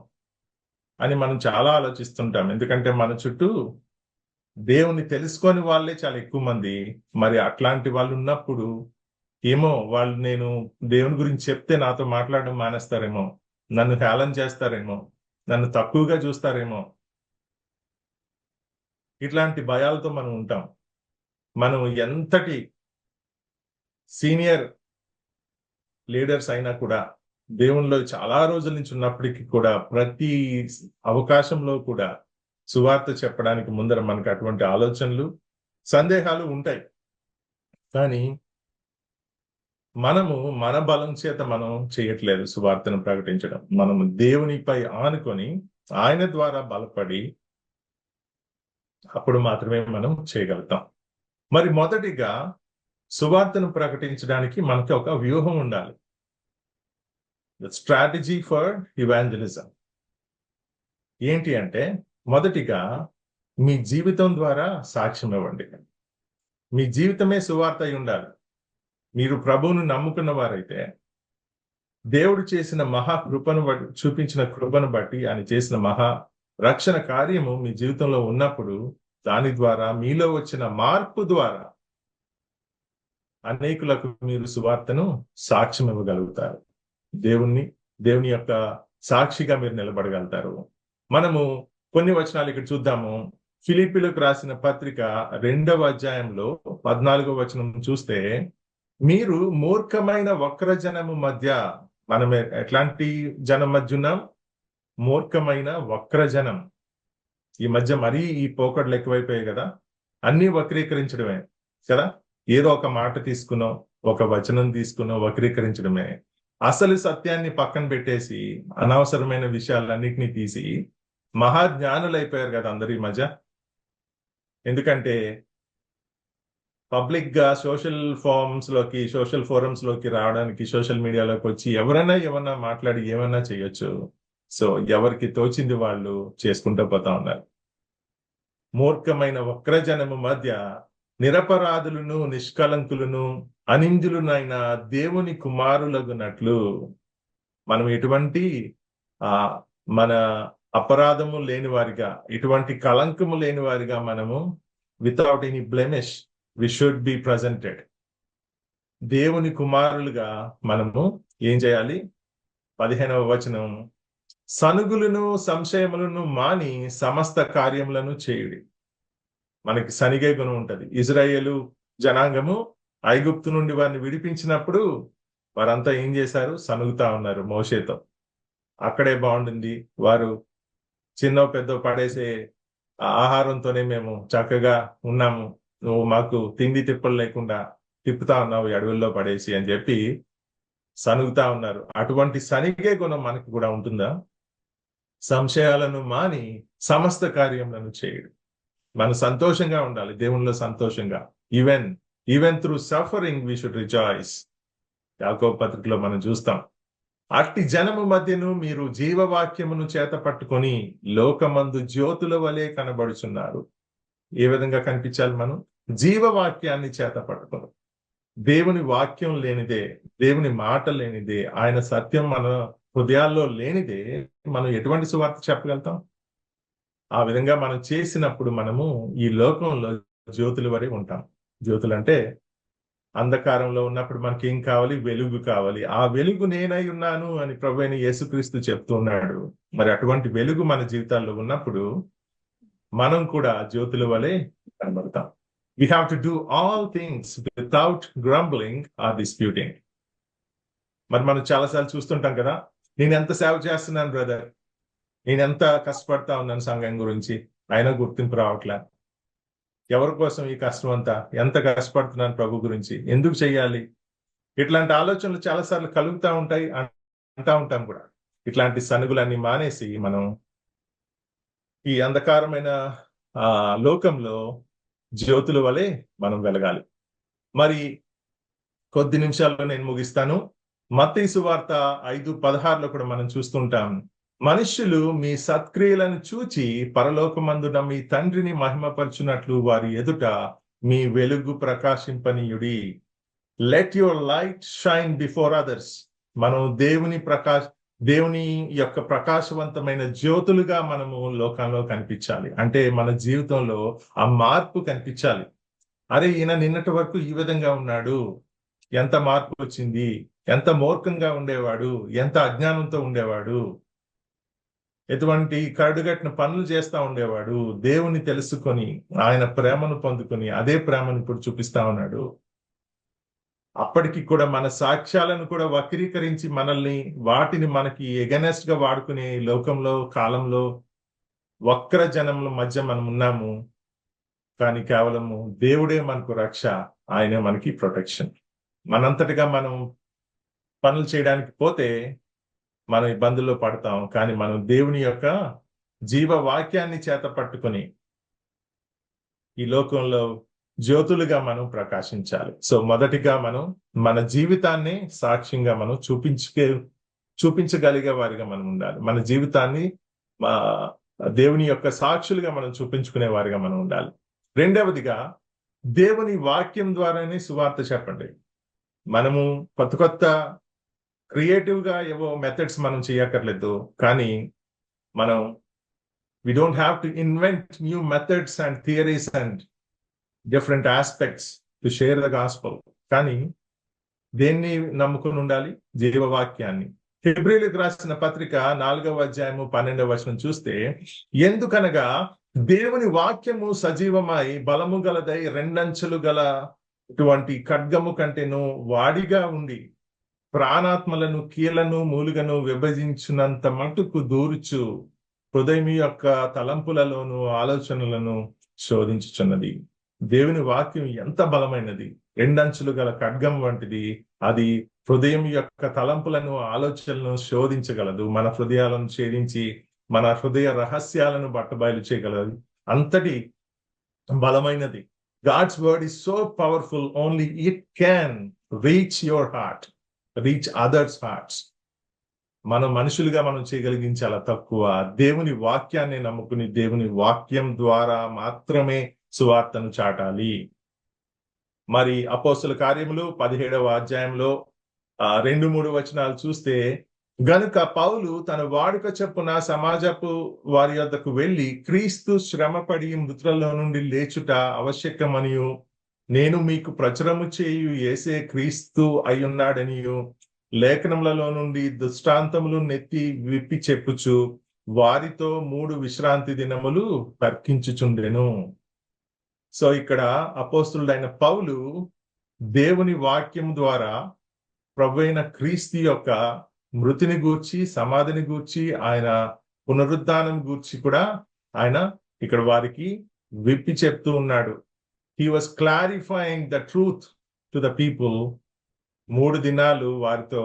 A: అని మనం చాలా ఆలోచిస్తుంటాం. ఎందుకంటే మన చుట్టూ దేవుని తెలుసుకొని వాళ్ళే చాలా ఎక్కువ మంది. మరి అట్లాంటి వాళ్ళు ఉన్నప్పుడు ఏమో వాళ్ళు నేను దేవుని గురించి చెప్తే నాతో మాట్లాడడం మానేస్తారేమో, నన్ను హేళన చేస్తారేమో, నన్ను తక్కువగా చూస్తారేమో, ఇట్లాంటి భయాలతో మనం ఉంటాం. మనం ఎంతటి సీనియర్ లీడర్స్ అయినా కూడా, దేవునిలో చాలా రోజుల నుంచి ఉన్నప్పటికీ కూడా, ప్రతి అవకాశంలో కూడా సువార్త చెప్పడానికి ముందర మనకు అటువంటి ఆలోచనలు, సందేహాలు ఉంటాయి. కానీ మనము మన బలం చేత మనం చేయట్లేదు సువార్తను ప్రకటించడం. మనము దేవునిపై ఆనుకొని ఆయన ద్వారా బలపడి అప్పుడు మాత్రమే మనం చేయగలుగుతాం. మరి మొదటిగా సువార్తను ప్రకటించడానికి మనకి ఒక వ్యూహం ఉండాలి. ద స్ట్రాటజీ ఫర్ ఇవాంజలిజం ఏంటి అంటే, మొదటిగా మీ జీవితం ద్వారా సాక్ష్యం ఇవ్వండి. మీ జీవితమే సువార్త అయి ఉండాలి. మీరు ప్రభువును నమ్ముకున్న వారైతే, దేవుడు చేసిన మహా కృపను చూపించిన కృపను బట్టి ఆయన చేసిన మహా రక్షణ కార్యము మీ జీవితంలో ఉన్నప్పుడు, దాని ద్వారా మీలో వచ్చిన మార్పు ద్వారా అనేకులకు మీరు సువార్తను సాక్ష్యం ఇవ్వగలుగుతారు. దేవుని యొక్క సాక్షిగా మీరు నిలబడగలుగుతారు. మనము కొన్ని వచనాలు ఇక్కడ చూద్దాము. ఫిలిప్పీలకు రాసిన పత్రిక 2వ అధ్యాయంలో 14వ వచనం చూస్తే, మీరు మూర్ఖమైన వక్ర జనము మధ్య, మనం ఎట్లాంటి జనం మధ్య ఉన్నాం? మూర్ఖమైన వక్ర జనం. ఈ మధ్య మరీ ఈ పోకడలు ఎక్కువైపోయాయి కదా, అన్ని వక్రీకరించడమే కదా. ఏదో ఒక మాట తీసుకునో, ఒక వచనం తీసుకునో వక్రీకరించడమే. అసలు సత్యాన్ని పక్కన పెట్టేసి అనవసరమైన విషయాలన్నిటినీ తీసి మహాజ్ఞానులు అయిపోయారు కదా అందరూ ఈ మధ్య. ఎందుకంటే పబ్లిక్ గా సోషల్ ఫోరమ్స్ లోకి రావడానికి, సోషల్ మీడియాలోకి వచ్చి ఎవరైనా ఏమన్నా మాట్లాడి ఏమన్నా చేయొచ్చు. సో ఎవరికి తోచింది వాళ్ళు చేసుకుంటూ పోతా ఉన్నారు. మూర్ఖమైన వక్రజనము మధ్య నిరపరాధులను, నిష్కలంకులను, అనిందులునైన దేవుని కుమారులగునట్లు, మనం ఎటువంటి మన అపరాధము లేని వారిగా, ఎటువంటి కలంకము లేని వారిగా మనము without any blemish we should be presented. దేవుని కుమారులుగా మనము ఏం చేయాలి? 15వ వచనం, సనుగులను సంశయములను మాని సమస్త కార్యములను చేయుడి. మనకి సనిగే గుణం ఉంటది. ఇజ్రాయేలు జనాంగము ఐగుప్తు నుండి వారిని విడిపించినప్పుడు వారంతా ఏం చేశారు? సనుగుతా ఉన్నారు మోషేతో. అక్కడే బాగుండింది, వారు చిన్న పెద్ద పడేసే ఆహారంతోనే మేము చక్కగా ఉన్నాము, నువ్వు మాకు తిండి తిప్పలు లేకుండా తిప్పుతా ఉన్నావు అడవుల్లో పడేసి అని చెప్పి సనుగుతా ఉన్నారు. అటువంటి సనిగే గుణం మనకు కూడా ఉంటుందా? సంశయాలను మాని సమస్త కార్యములను చేయడు. మనం సంతోషంగా ఉండాలి, దేవునిలో సంతోషంగా. Even even through suffering we should rejoice. యాకోబు పత్రికలో మనం చూస్తాం. అట్టి జనము మధ్యను మీరు జీవవాక్యమును చేత పట్టుకొని లోకమందు జ్యోతుల వలె కనబడుచున్నారు. ఏ విధంగా కనిపించాలి? మనం జీవవాక్యాన్ని చేత పట్టుకొని. దేవుని వాక్యం లేనిదే, దేవుని మాట లేనిదే, ఆయన సత్యం మన హృదయాల్లో లేనిదే మనం ఎటువంటి సువార్త చెప్పగలుగుతాం? ఆ విధంగా మనం చేసినప్పుడు మనము ఈ లోకంలో జ్యోతుల వరే ఉంటాం. జ్యోతులు అంటే అంధకారంలో ఉన్నప్పుడు మనకి ఏం కావాలి? వెలుగు కావాలి. ఆ వెలుగు నేనై ఉన్నాను అని ప్రభువైన యేసుక్రీస్తు చెప్తున్నాడు. మరి అటువంటి వెలుగు మన జీవితాల్లో ఉన్నప్పుడు మనం కూడా జ్యోతుల వలె కనబడతాం. We have to do all things without grumbling or disputing. మరి మనం చాలాసార్లు చూస్తుంటాం కదా, నేను ఎంత సేవ చేస్తున్నాను బ్రదర్, నేను ఎంత కష్టపడతా ఉన్నాను సంఘం గురించి, అయినా గుర్తింపు రావట్లే. ఎవరి కోసం ఈ కష్టం అంతా? ఎంత కష్టపడుతున్నాను ప్రభు గురించి, ఎందుకు చెయ్యాలి? ఇట్లాంటి ఆలోచనలు చాలాసార్లు కలుగుతూ ఉంటాయి, అంటా ఉంటాం కూడా. ఇట్లాంటి సనుగులన్నీ మానేసి మనం ఈ అంధకారమైన లోకంలో జ్యోతుల వలె మనం వెలగాలి. మరి కొద్ది నిమిషాల్లో నేను ముగిస్తాను. మత్తయి సువార్త 5:16 కూడా మనం చూస్తుంటాం. మనుష్యులు మీ సత్క్రియలను చూచి పరలోకమందున మీ తండ్రిని మహిమపరచునట్లు వారి ఎదుట మీ వెలుగు ప్రకాశింపనీయుడి. Let your light shine before others. మనం దేవుని యొక్క ప్రకాశవంతమైన జ్యోతులుగా మనము లోకంలో కనిపించాలి. అంటే మన జీవితంలో ఆ మార్పు కనిపించాలి. అరే, ఈయన నిన్నటి వరకు ఈ విధంగా ఉన్నాడు, ఎంత మార్పు వచ్చింది, ఎంత మూర్ఖంగా ఉండేవాడు, ఎంత అజ్ఞానంతో ఉండేవాడు, ఎటువంటి కడుగట్టిన పనులు చేస్తా ఉండేవాడు, దేవుని తెలుసుకొని ఆయన ప్రేమను పొందుకొని అదే ప్రేమను ఇప్పుడు చూపిస్తా ఉన్నాడు. అప్పటికి కూడా మన సాక్ష్యాలను కూడా వక్రీకరించి వాటిని మనకి ఎగనెస్ట్ గా వాడుకునే లోకంలో, కాలంలో వక్ర జనముల మధ్య మనం ఉన్నాము. కానీ కేవలము దేవుడే మనకు రక్ష, ఆయనే మనకి ప్రొటెక్షన్. మనంతటిగా మనం పనులు చేయడానికి పోతే మనం ఇబ్బందుల్లో పడతాం. కానీ మనం దేవుని యొక్క జీవ వాక్యాన్ని చేత పట్టుకొని ఈ లోకంలో జ్యోతులుగా మనం ప్రకాశించాలి. సో మొదటిగా మనం మన జీవితాన్ని సాక్ష్యంగా మనం చూపించగలిగే వారిగా మనం ఉండాలి. మన జీవితాన్ని దేవుని యొక్క సాక్షులుగా మనం చూపించుకునే వారిగా మనం ఉండాలి. రెండవదిగా, దేవుని వాక్యం ద్వారానే సువార్త చెప్పండి. మనము కొత్త క్రియేటివ్ గా ఏవో మెథడ్స్ మనం చేయక్కర్లేదు. కానీ మనం we don't have to invent new methods and theories and different aspects to share the gospel. కానీ దేన్ని నమ్ముకుని ఉండాలి? జీవవాక్యాన్ని. హెబ్రీయులకు రాసిన పత్రిక 4వ అధ్యాయము 12వ వచనం చూస్తే, ఎందుకనగా దేవుని వాక్యము సజీవమై బలము గలదై రెండంచులు గల ఇటువంటి ఖడ్గము కంటేను వాడిగా ఉండి ప్రాణాత్మలను కీళ్లను మూలుగను విభజించినంత మటుకు దూర్చు హృదయం యొక్క తలంపులలోను ఆలోచనలను శోధించుచున్నది. దేవుని వాక్యం ఎంత బలమైనది! రెండంచులు గల ఖడ్గం వంటిది. అది హృదయం యొక్క తలంపులను ఆలోచనలను శోధించగలదు. మన హృదయాలను ఛేదించి మన హృదయ రహస్యాలను బట్టబయలు చేయగలదు. అంతటి బలమైనది. God's word is so powerful, only it can reach your heart, reach others' hearts. మనం మనుషులుగా మనం చేయగలిగిన చాలా తక్కువ. దేవుని వాక్యాన్ని నమ్ముకుని దేవుని వాక్యం ద్వారా మాత్రమే సువార్తను చాటాలి. మరి అపోస్తల కార్యములు 17వ అధ్యాయంలో 2-3 వచనాలు చూస్తే, గనుక పౌలు తన వాడుక చొప్పున సమాజపు వారి యొద్దకు వెళ్లి క్రీస్తు శ్రమపడి మృతులలో నుండి లేచుట ఆవశ్యకమనియు, నేను మీకు ప్రచురము చేయు యేసే క్రీస్తు అయ్యున్నాడనియు లేఖనములలో నుండి దృష్టాంతములు నెత్తి విప్పి చెప్పుచు వారితో 3 విశ్రాంతి దినములు తర్కించుచుండెను. సో ఇక్కడ అపోస్తులుడైన పౌలు దేవుని వాక్యం ద్వారా ప్రభు అయిన క్రీస్తు యొక్క మృతిని గూర్చి, సమాధిని గూర్చి, ఆయన పునరుద్ధానం గూర్చి కూడా ఆయన ఇక్కడ వారికి విప్పి చెప్తూ ఉన్నాడు. He was clarifying the truth to the people. 3 దినాలు వారితో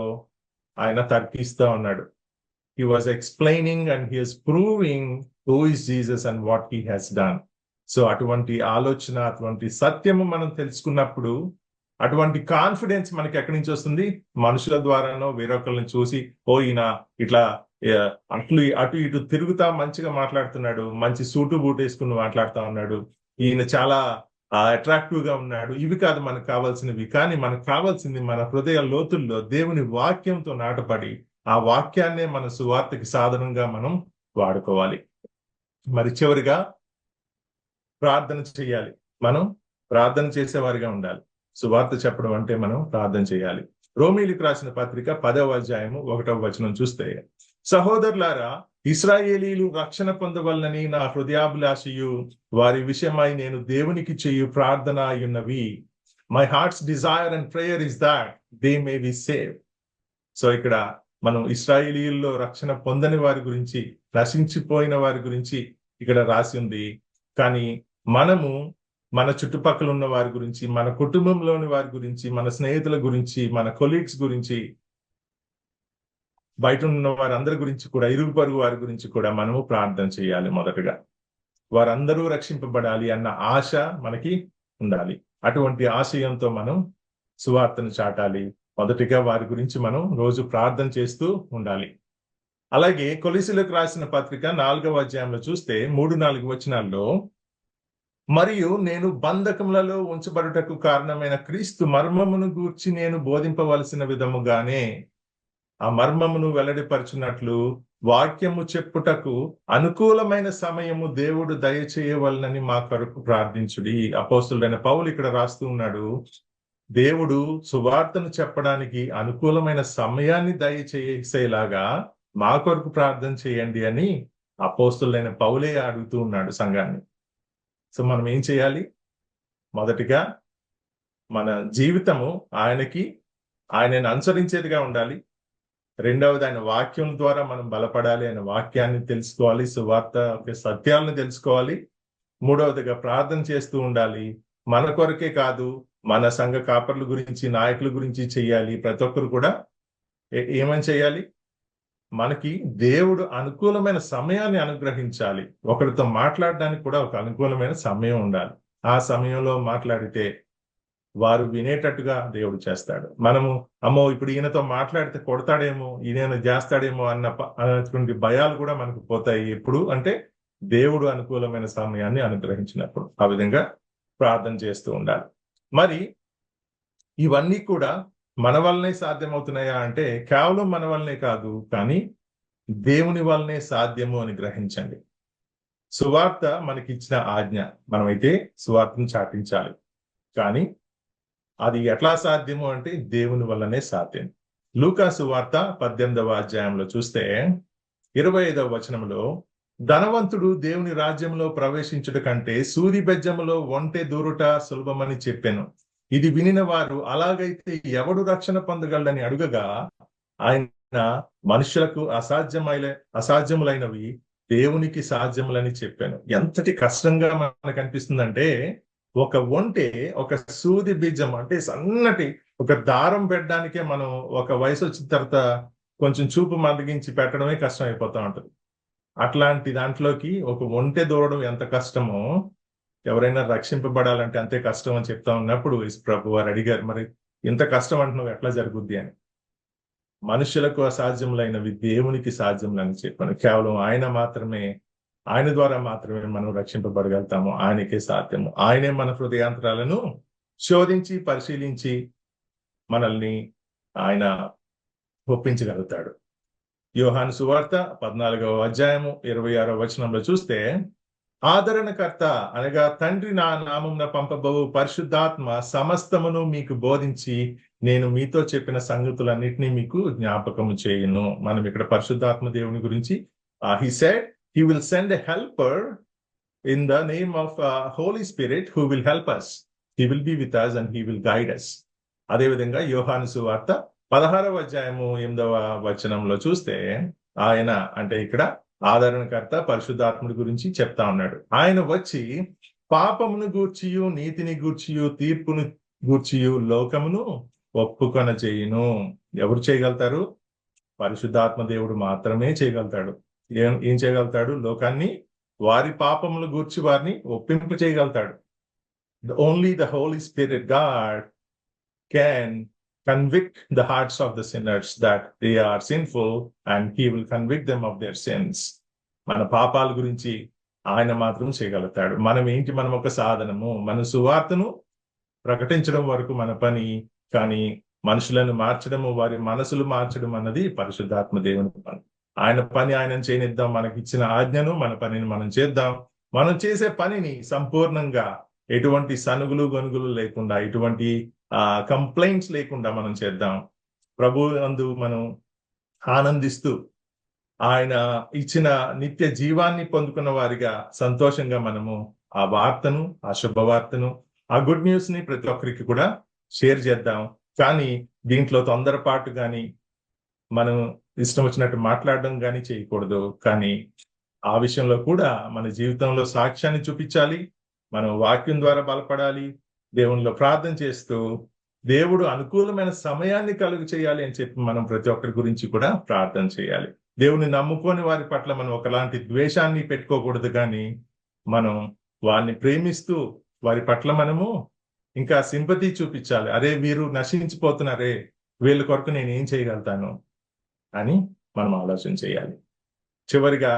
A: ఆయన తర్కిస్తూ ఉన్నాడు. He was explaining and he is proving who is Jesus and what he has done. So అటువంటి ఆలోచన, అటువంటి సత్యము మనం తెలుసుకున్నప్పుడు అటువంటి కాన్ఫిడెన్స్ మనకి ఎక్కడి నుంచి వస్తుంది? మనుషుల ద్వారానో వేరొకరిని చూసి, ఓ ఈయన ఇట్లా అటు ఇటు తిరుగుతా మంచిగా మాట్లాడుతున్నాడు, మంచి సూటు బూట్ వేసుకుని మాట్లాడుతా ఉన్నాడు, ఈయన చాలా అట్రాక్టివ్ గా ఉన్నాడు. ఇవి కాదు మనకు కావాల్సినవి. కానీ మనకు కావాల్సింది మన హృదయ లోతుల్లో దేవుని వాక్యంతో నాటపడి ఆ వాక్యాన్నే మన సువార్తకి సాధనంగా మనం వాడుకోవాలి. మరి చివరిగా ప్రార్థన చేయాలి. మనం ప్రార్థన చేసేవారిగా ఉండాలి. సువార్త చెప్పడం అంటే మనం ప్రార్థన చేయాలి. రోమీయులకు రాసిన పత్రిక 10వ అధ్యాయము 1వ వచనం చూస్తే, సహోదరులారా, ఇశ్రాయేలీలు రక్షణ పొందవలనని నా హృదయాభిలాషయు వారి విషయమై నేను దేవునికి చేయు ప్రార్థన అయ్యున్నవి. My heart's desire and prayer is that they may be save. So ఇక్కడ మనం ఇశ్రాయేలీయుల్లో రక్షణ పొందని వారి గురించి, నశించిపోయిన వారి గురించి ఇక్కడ రాసి ఉంది. కానీ మనము మన చుట్టుపక్కల ఉన్న వారి గురించి, మన కుటుంబంలోని వారి గురించి, మన స్నేహితుల గురించి, మన కొలీగ్స్ గురించి, బయట ఉన్న వారందరి గురించి కూడా, ఇరుగు పొరుగు వారి గురించి కూడా మనము ప్రార్థన చేయాలి. మొదటగా వారందరూ రక్షింపబడాలి అన్న ఆశ మనకి ఉండాలి. అటువంటి ఆశయంతో మనం సువార్తను చాటాలి. మొదటిగా వారి గురించి మనం రోజు ప్రార్థన చేస్తూ ఉండాలి. అలాగే కొలస్సీయులకు రాసిన పత్రిక 4వ అధ్యాయంలో చూస్తే 3-4 వచనాల్లో, మరియు నేను బంధకములలో ఉంచబడుటకు కారణమైన క్రీస్తు మర్మమును గూర్చి నేను బోధింపవలసిన విధముగానే ఆ మర్మమును వెల్లడిపరచున్నట్లు వాక్యము చెప్పుటకు అనుకూలమైన సమయము దేవుడు దయచేయవలనని మా కొరకు ప్రార్థించుడి. అపోస్తలుడైన పౌలు ఇక్కడ రాస్తూ ఉన్నాడు, దేవుడు సువార్తను చెప్పడానికి అనుకూలమైన సమయాన్ని దయచేసేలాగా మా కొరకు ప్రార్థన చేయండి అని అపోస్తలుడైన పౌలే అడుగుతూ ఉన్నాడు సంఘాన్ని. సో మనం ఏం చేయాలి? మొదటిగా మన జీవితము ఆయనని అనుసరించేదిగా ఉండాలి. రెండవది ఆయన వాక్యం ద్వారా మనం బలపడాలి, ఆయన వాక్యాన్ని తెలుసుకోవాలి, సువార్త సత్యాలను తెలుసుకోవాలి. మూడవదిగా ప్రార్థన చేస్తూ ఉండాలి. మన కొరకే కాదు, మన సంఘ కాపర్ల గురించి, నాయకుల గురించి చెయ్యాలి. ప్రతి ఒక్కరు కూడా ఏమని చేయాలి? మనకి దేవుడు అనుకూలమైన సమయాన్ని అనుగ్రహించాలి. ఒకరితో మాట్లాడడానికి కూడా ఒక అనుకూలమైన సమయం ఉండాలి. ఆ సమయంలో మాట్లాడితే వారు వినేటట్టుగా దేవుడు చేస్తాడు. మనము అమ్మో ఇప్పుడు ఈయనతో మాట్లాడితే కొడతాడేమో, ఈయన చేస్తాడేమో అన్నటువంటి భయాలు కూడా మనకు పోతాయి. ఎప్పుడు అంటే దేవుడు అనుకూలమైన సమయాన్ని అనుగ్రహించినప్పుడు. ఆ విధంగా ప్రార్థన చేస్తూ ఉండాలి. మరి ఇవన్నీ కూడా మన వల్లనే సాధ్యమవుతున్నాయా అంటే కేవలం మన వల్లనే కాదు, కానీ దేవుని వల్లనే సాధ్యము అని గ్రహించండి. సువార్త మనకి ఇచ్చిన ఆజ్ఞ, మనమైతే సువార్తను చాటించాలి. కానీ అది ఎట్లా సాధ్యము అంటే దేవుని వల్లనే సాధ్యం. లూకా సువార్త 18వ అధ్యాయంలో చూస్తే 25వ వచనంలో, ధనవంతుడు దేవుని రాజ్యంలో ప్రవేశించుట కంటే సూది బెజ్జములో ఒంటె దూరుట సులభమని చెప్పాను. ఇది వినిన వారు, అలాగైతే ఎవడు రక్షణ పొందగలడని అడుగగా, ఆయన మనుషులకు అసాధ్యములైనవి దేవునికి సాధ్యములని చెప్పాను. ఎంతటి కష్టంగా మనకు అనిపిస్తుందంటే, ఒక ఒంటె ఒక సూది బీజం అంటే సన్నటి ఒక దారం పెట్టడానికే మనం ఒక వయసు వచ్చిన తర్వాత కొంచెం చూపు మందగించి పెట్టడమే కష్టం అయిపోతా ఉంటుంది. అట్లాంటి దాంట్లోకి ఒక ఒంటె దూరడం ఎంత కష్టమో, ఎవరైనా రక్షింపబడాలంటే అంతే కష్టం అని చెప్తా ఉన్నప్పుడు ప్రభు వారు అడిగారు, మరి ఇంత కష్టం అంటున్నావు ఎట్లా జరుగుద్ది అని. మనుషులకు అసాధ్యములైనవి దేవునికి సాధ్యములని చెప్పాను. కేవలం ఆయన ద్వారా మాత్రమే మనం రక్షింపబడగలుగుతాము. ఆయనకే సాధ్యము. ఆయనే మన హృదయాంతరాలను శోధించి పరిశీలించి మనల్ని ఆయన ఒప్పించగలుగుతాడు. యోహాను సువార్త 14వ అధ్యాయము 26వ వచనంలో చూస్తే, ఆదరణకర్త అనగా తండ్రి నా నామమున పంపబోవు పరిశుద్ధాత్మ సమస్తమును మీకు బోధించి నేను మీతో చెప్పిన సంగతులన్నిటినీ మీకు జ్ఞాపకము చేయును. మనం ఇక్కడ పరిశుద్ధాత్మ దేవుని గురించి he said he will send a helper in the name of Holy Spirit who will help us. He will be with us and he will guide us. అదే విధంగా యోహాను సువార్త 16వ అధ్యాయము 8వ వచనంలో చూస్తే ఆయన అంటే ఇక్కడ ఆదరణకర్త పరిశుద్ధాత్ముడి గురించి చెప్తా ఉన్నాడు. ఆయన వచ్చి పాపమును గూర్చియు నీతిని గూర్చియు తీర్పును గూర్చియు లోకమును ఒప్పుకొన చేయును. ఎవరు చేయగలుగుతారు? పరిశుద్ధాత్మ దేవుడు మాత్రమే చేయగలుగుతాడు. ఏం చేయగలుగుతాడు? లోకాన్ని వారి పాపములు గూర్చి వారిని ఒప్పింపు చేయగలుగుతాడు. Only the Holy Spirit, God, can convict the hearts of the sinners that they are sinful, and he will convict them of their sins. మన పాపాల గురించి ఆయన మాత్రం చేయగలుగుతాడు. మనం ఒక సాధనము. మన సువార్తను ప్రకటించడం వరకు మన పని. కానీ మనుషులను మార్చడము, వారి మనసులు మార్చడం అన్నది పరిశుద్ధాత్మ దేవుని పని. ఆయన పని ఆయన చేయనిద్దాం. మనకి ఇచ్చిన ఆజ్ఞను, మన పనిని మనం చేద్దాం. మనం చేసే పనిని సంపూర్ణంగా ఎటువంటి సనుగులు గొనుగులు లేకుండా, ఎటువంటి కంప్లైంట్స్ లేకుండా మనం చేద్దాం. ప్రభు యందు మనం ఆనందిస్తూ ఆయన ఇచ్చిన నిత్య జీవాన్ని పొందుకున్న వారిగా సంతోషంగా మనము ఆ వార్తను, ఆ శుభవార్తను, ఆ గుడ్ న్యూస్ ని ప్రతి ఒక్కరికి కూడా షేర్ చేద్దాం. కానీ దీంట్లో తొందరపాటు కానీ మనం ఇష్టం వచ్చినట్టు మాట్లాడడం కానీ చేయకూడదు. కానీ ఆ విషయంలో కూడా మన జీవితంలో సాక్ష్యాన్ని చూపించాలి. మనం వాక్యం ద్వారా బలపడాలి. దేవునిలో ప్రార్థన చేస్తూ దేవుడు అనుకూలమైన సమయాన్ని కలుగు చేయాలి అని చెప్పి మనం ప్రతి ఒక్కరి గురించి కూడా ప్రార్థన చేయాలి. దేవుని నమ్ముకోని వారి పట్ల మనం ఒకలాంటి ద్వేషాన్ని పెట్టుకోకూడదు. కానీ మనం వారిని ప్రేమిస్తూ వారి పట్ల మనము ఇంకా సింపతి చూపించాలి. అరే, వీరు నశించిపోతున్నారే, వీళ్ళ కొరకు నేను ఏం చేయగలుగుతాను అని మనం ఆలోచన చేయాలి. చివరిగా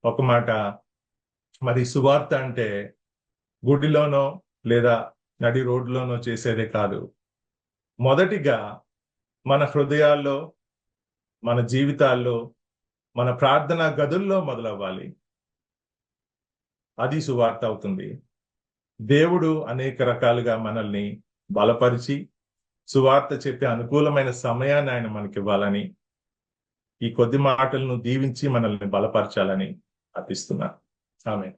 A: ఒక మాట, మరి సువార్త అంటే గుడిలోనో లేదా నడి రోడ్లోనో చేసేదే కాదు. మొదటిగా మన హృదయాల్లో, మన జీవితాల్లో, మన ప్రార్థనా గదుల్లో మొదలవ్వాలి. అది సువార్త అవుతుంది. దేవుడు అనేక రకాలుగా మనల్ని బలపరిచి సువార్త చెప్పే అనుకూలమైన సమయాన్ని ఆయన మనకి ఇవ్వాలని, ఈ కొద్ది మాటలను దీవించి మనల్ని బలపరచాలని అర్థిస్తున్నా. ఆమేన్.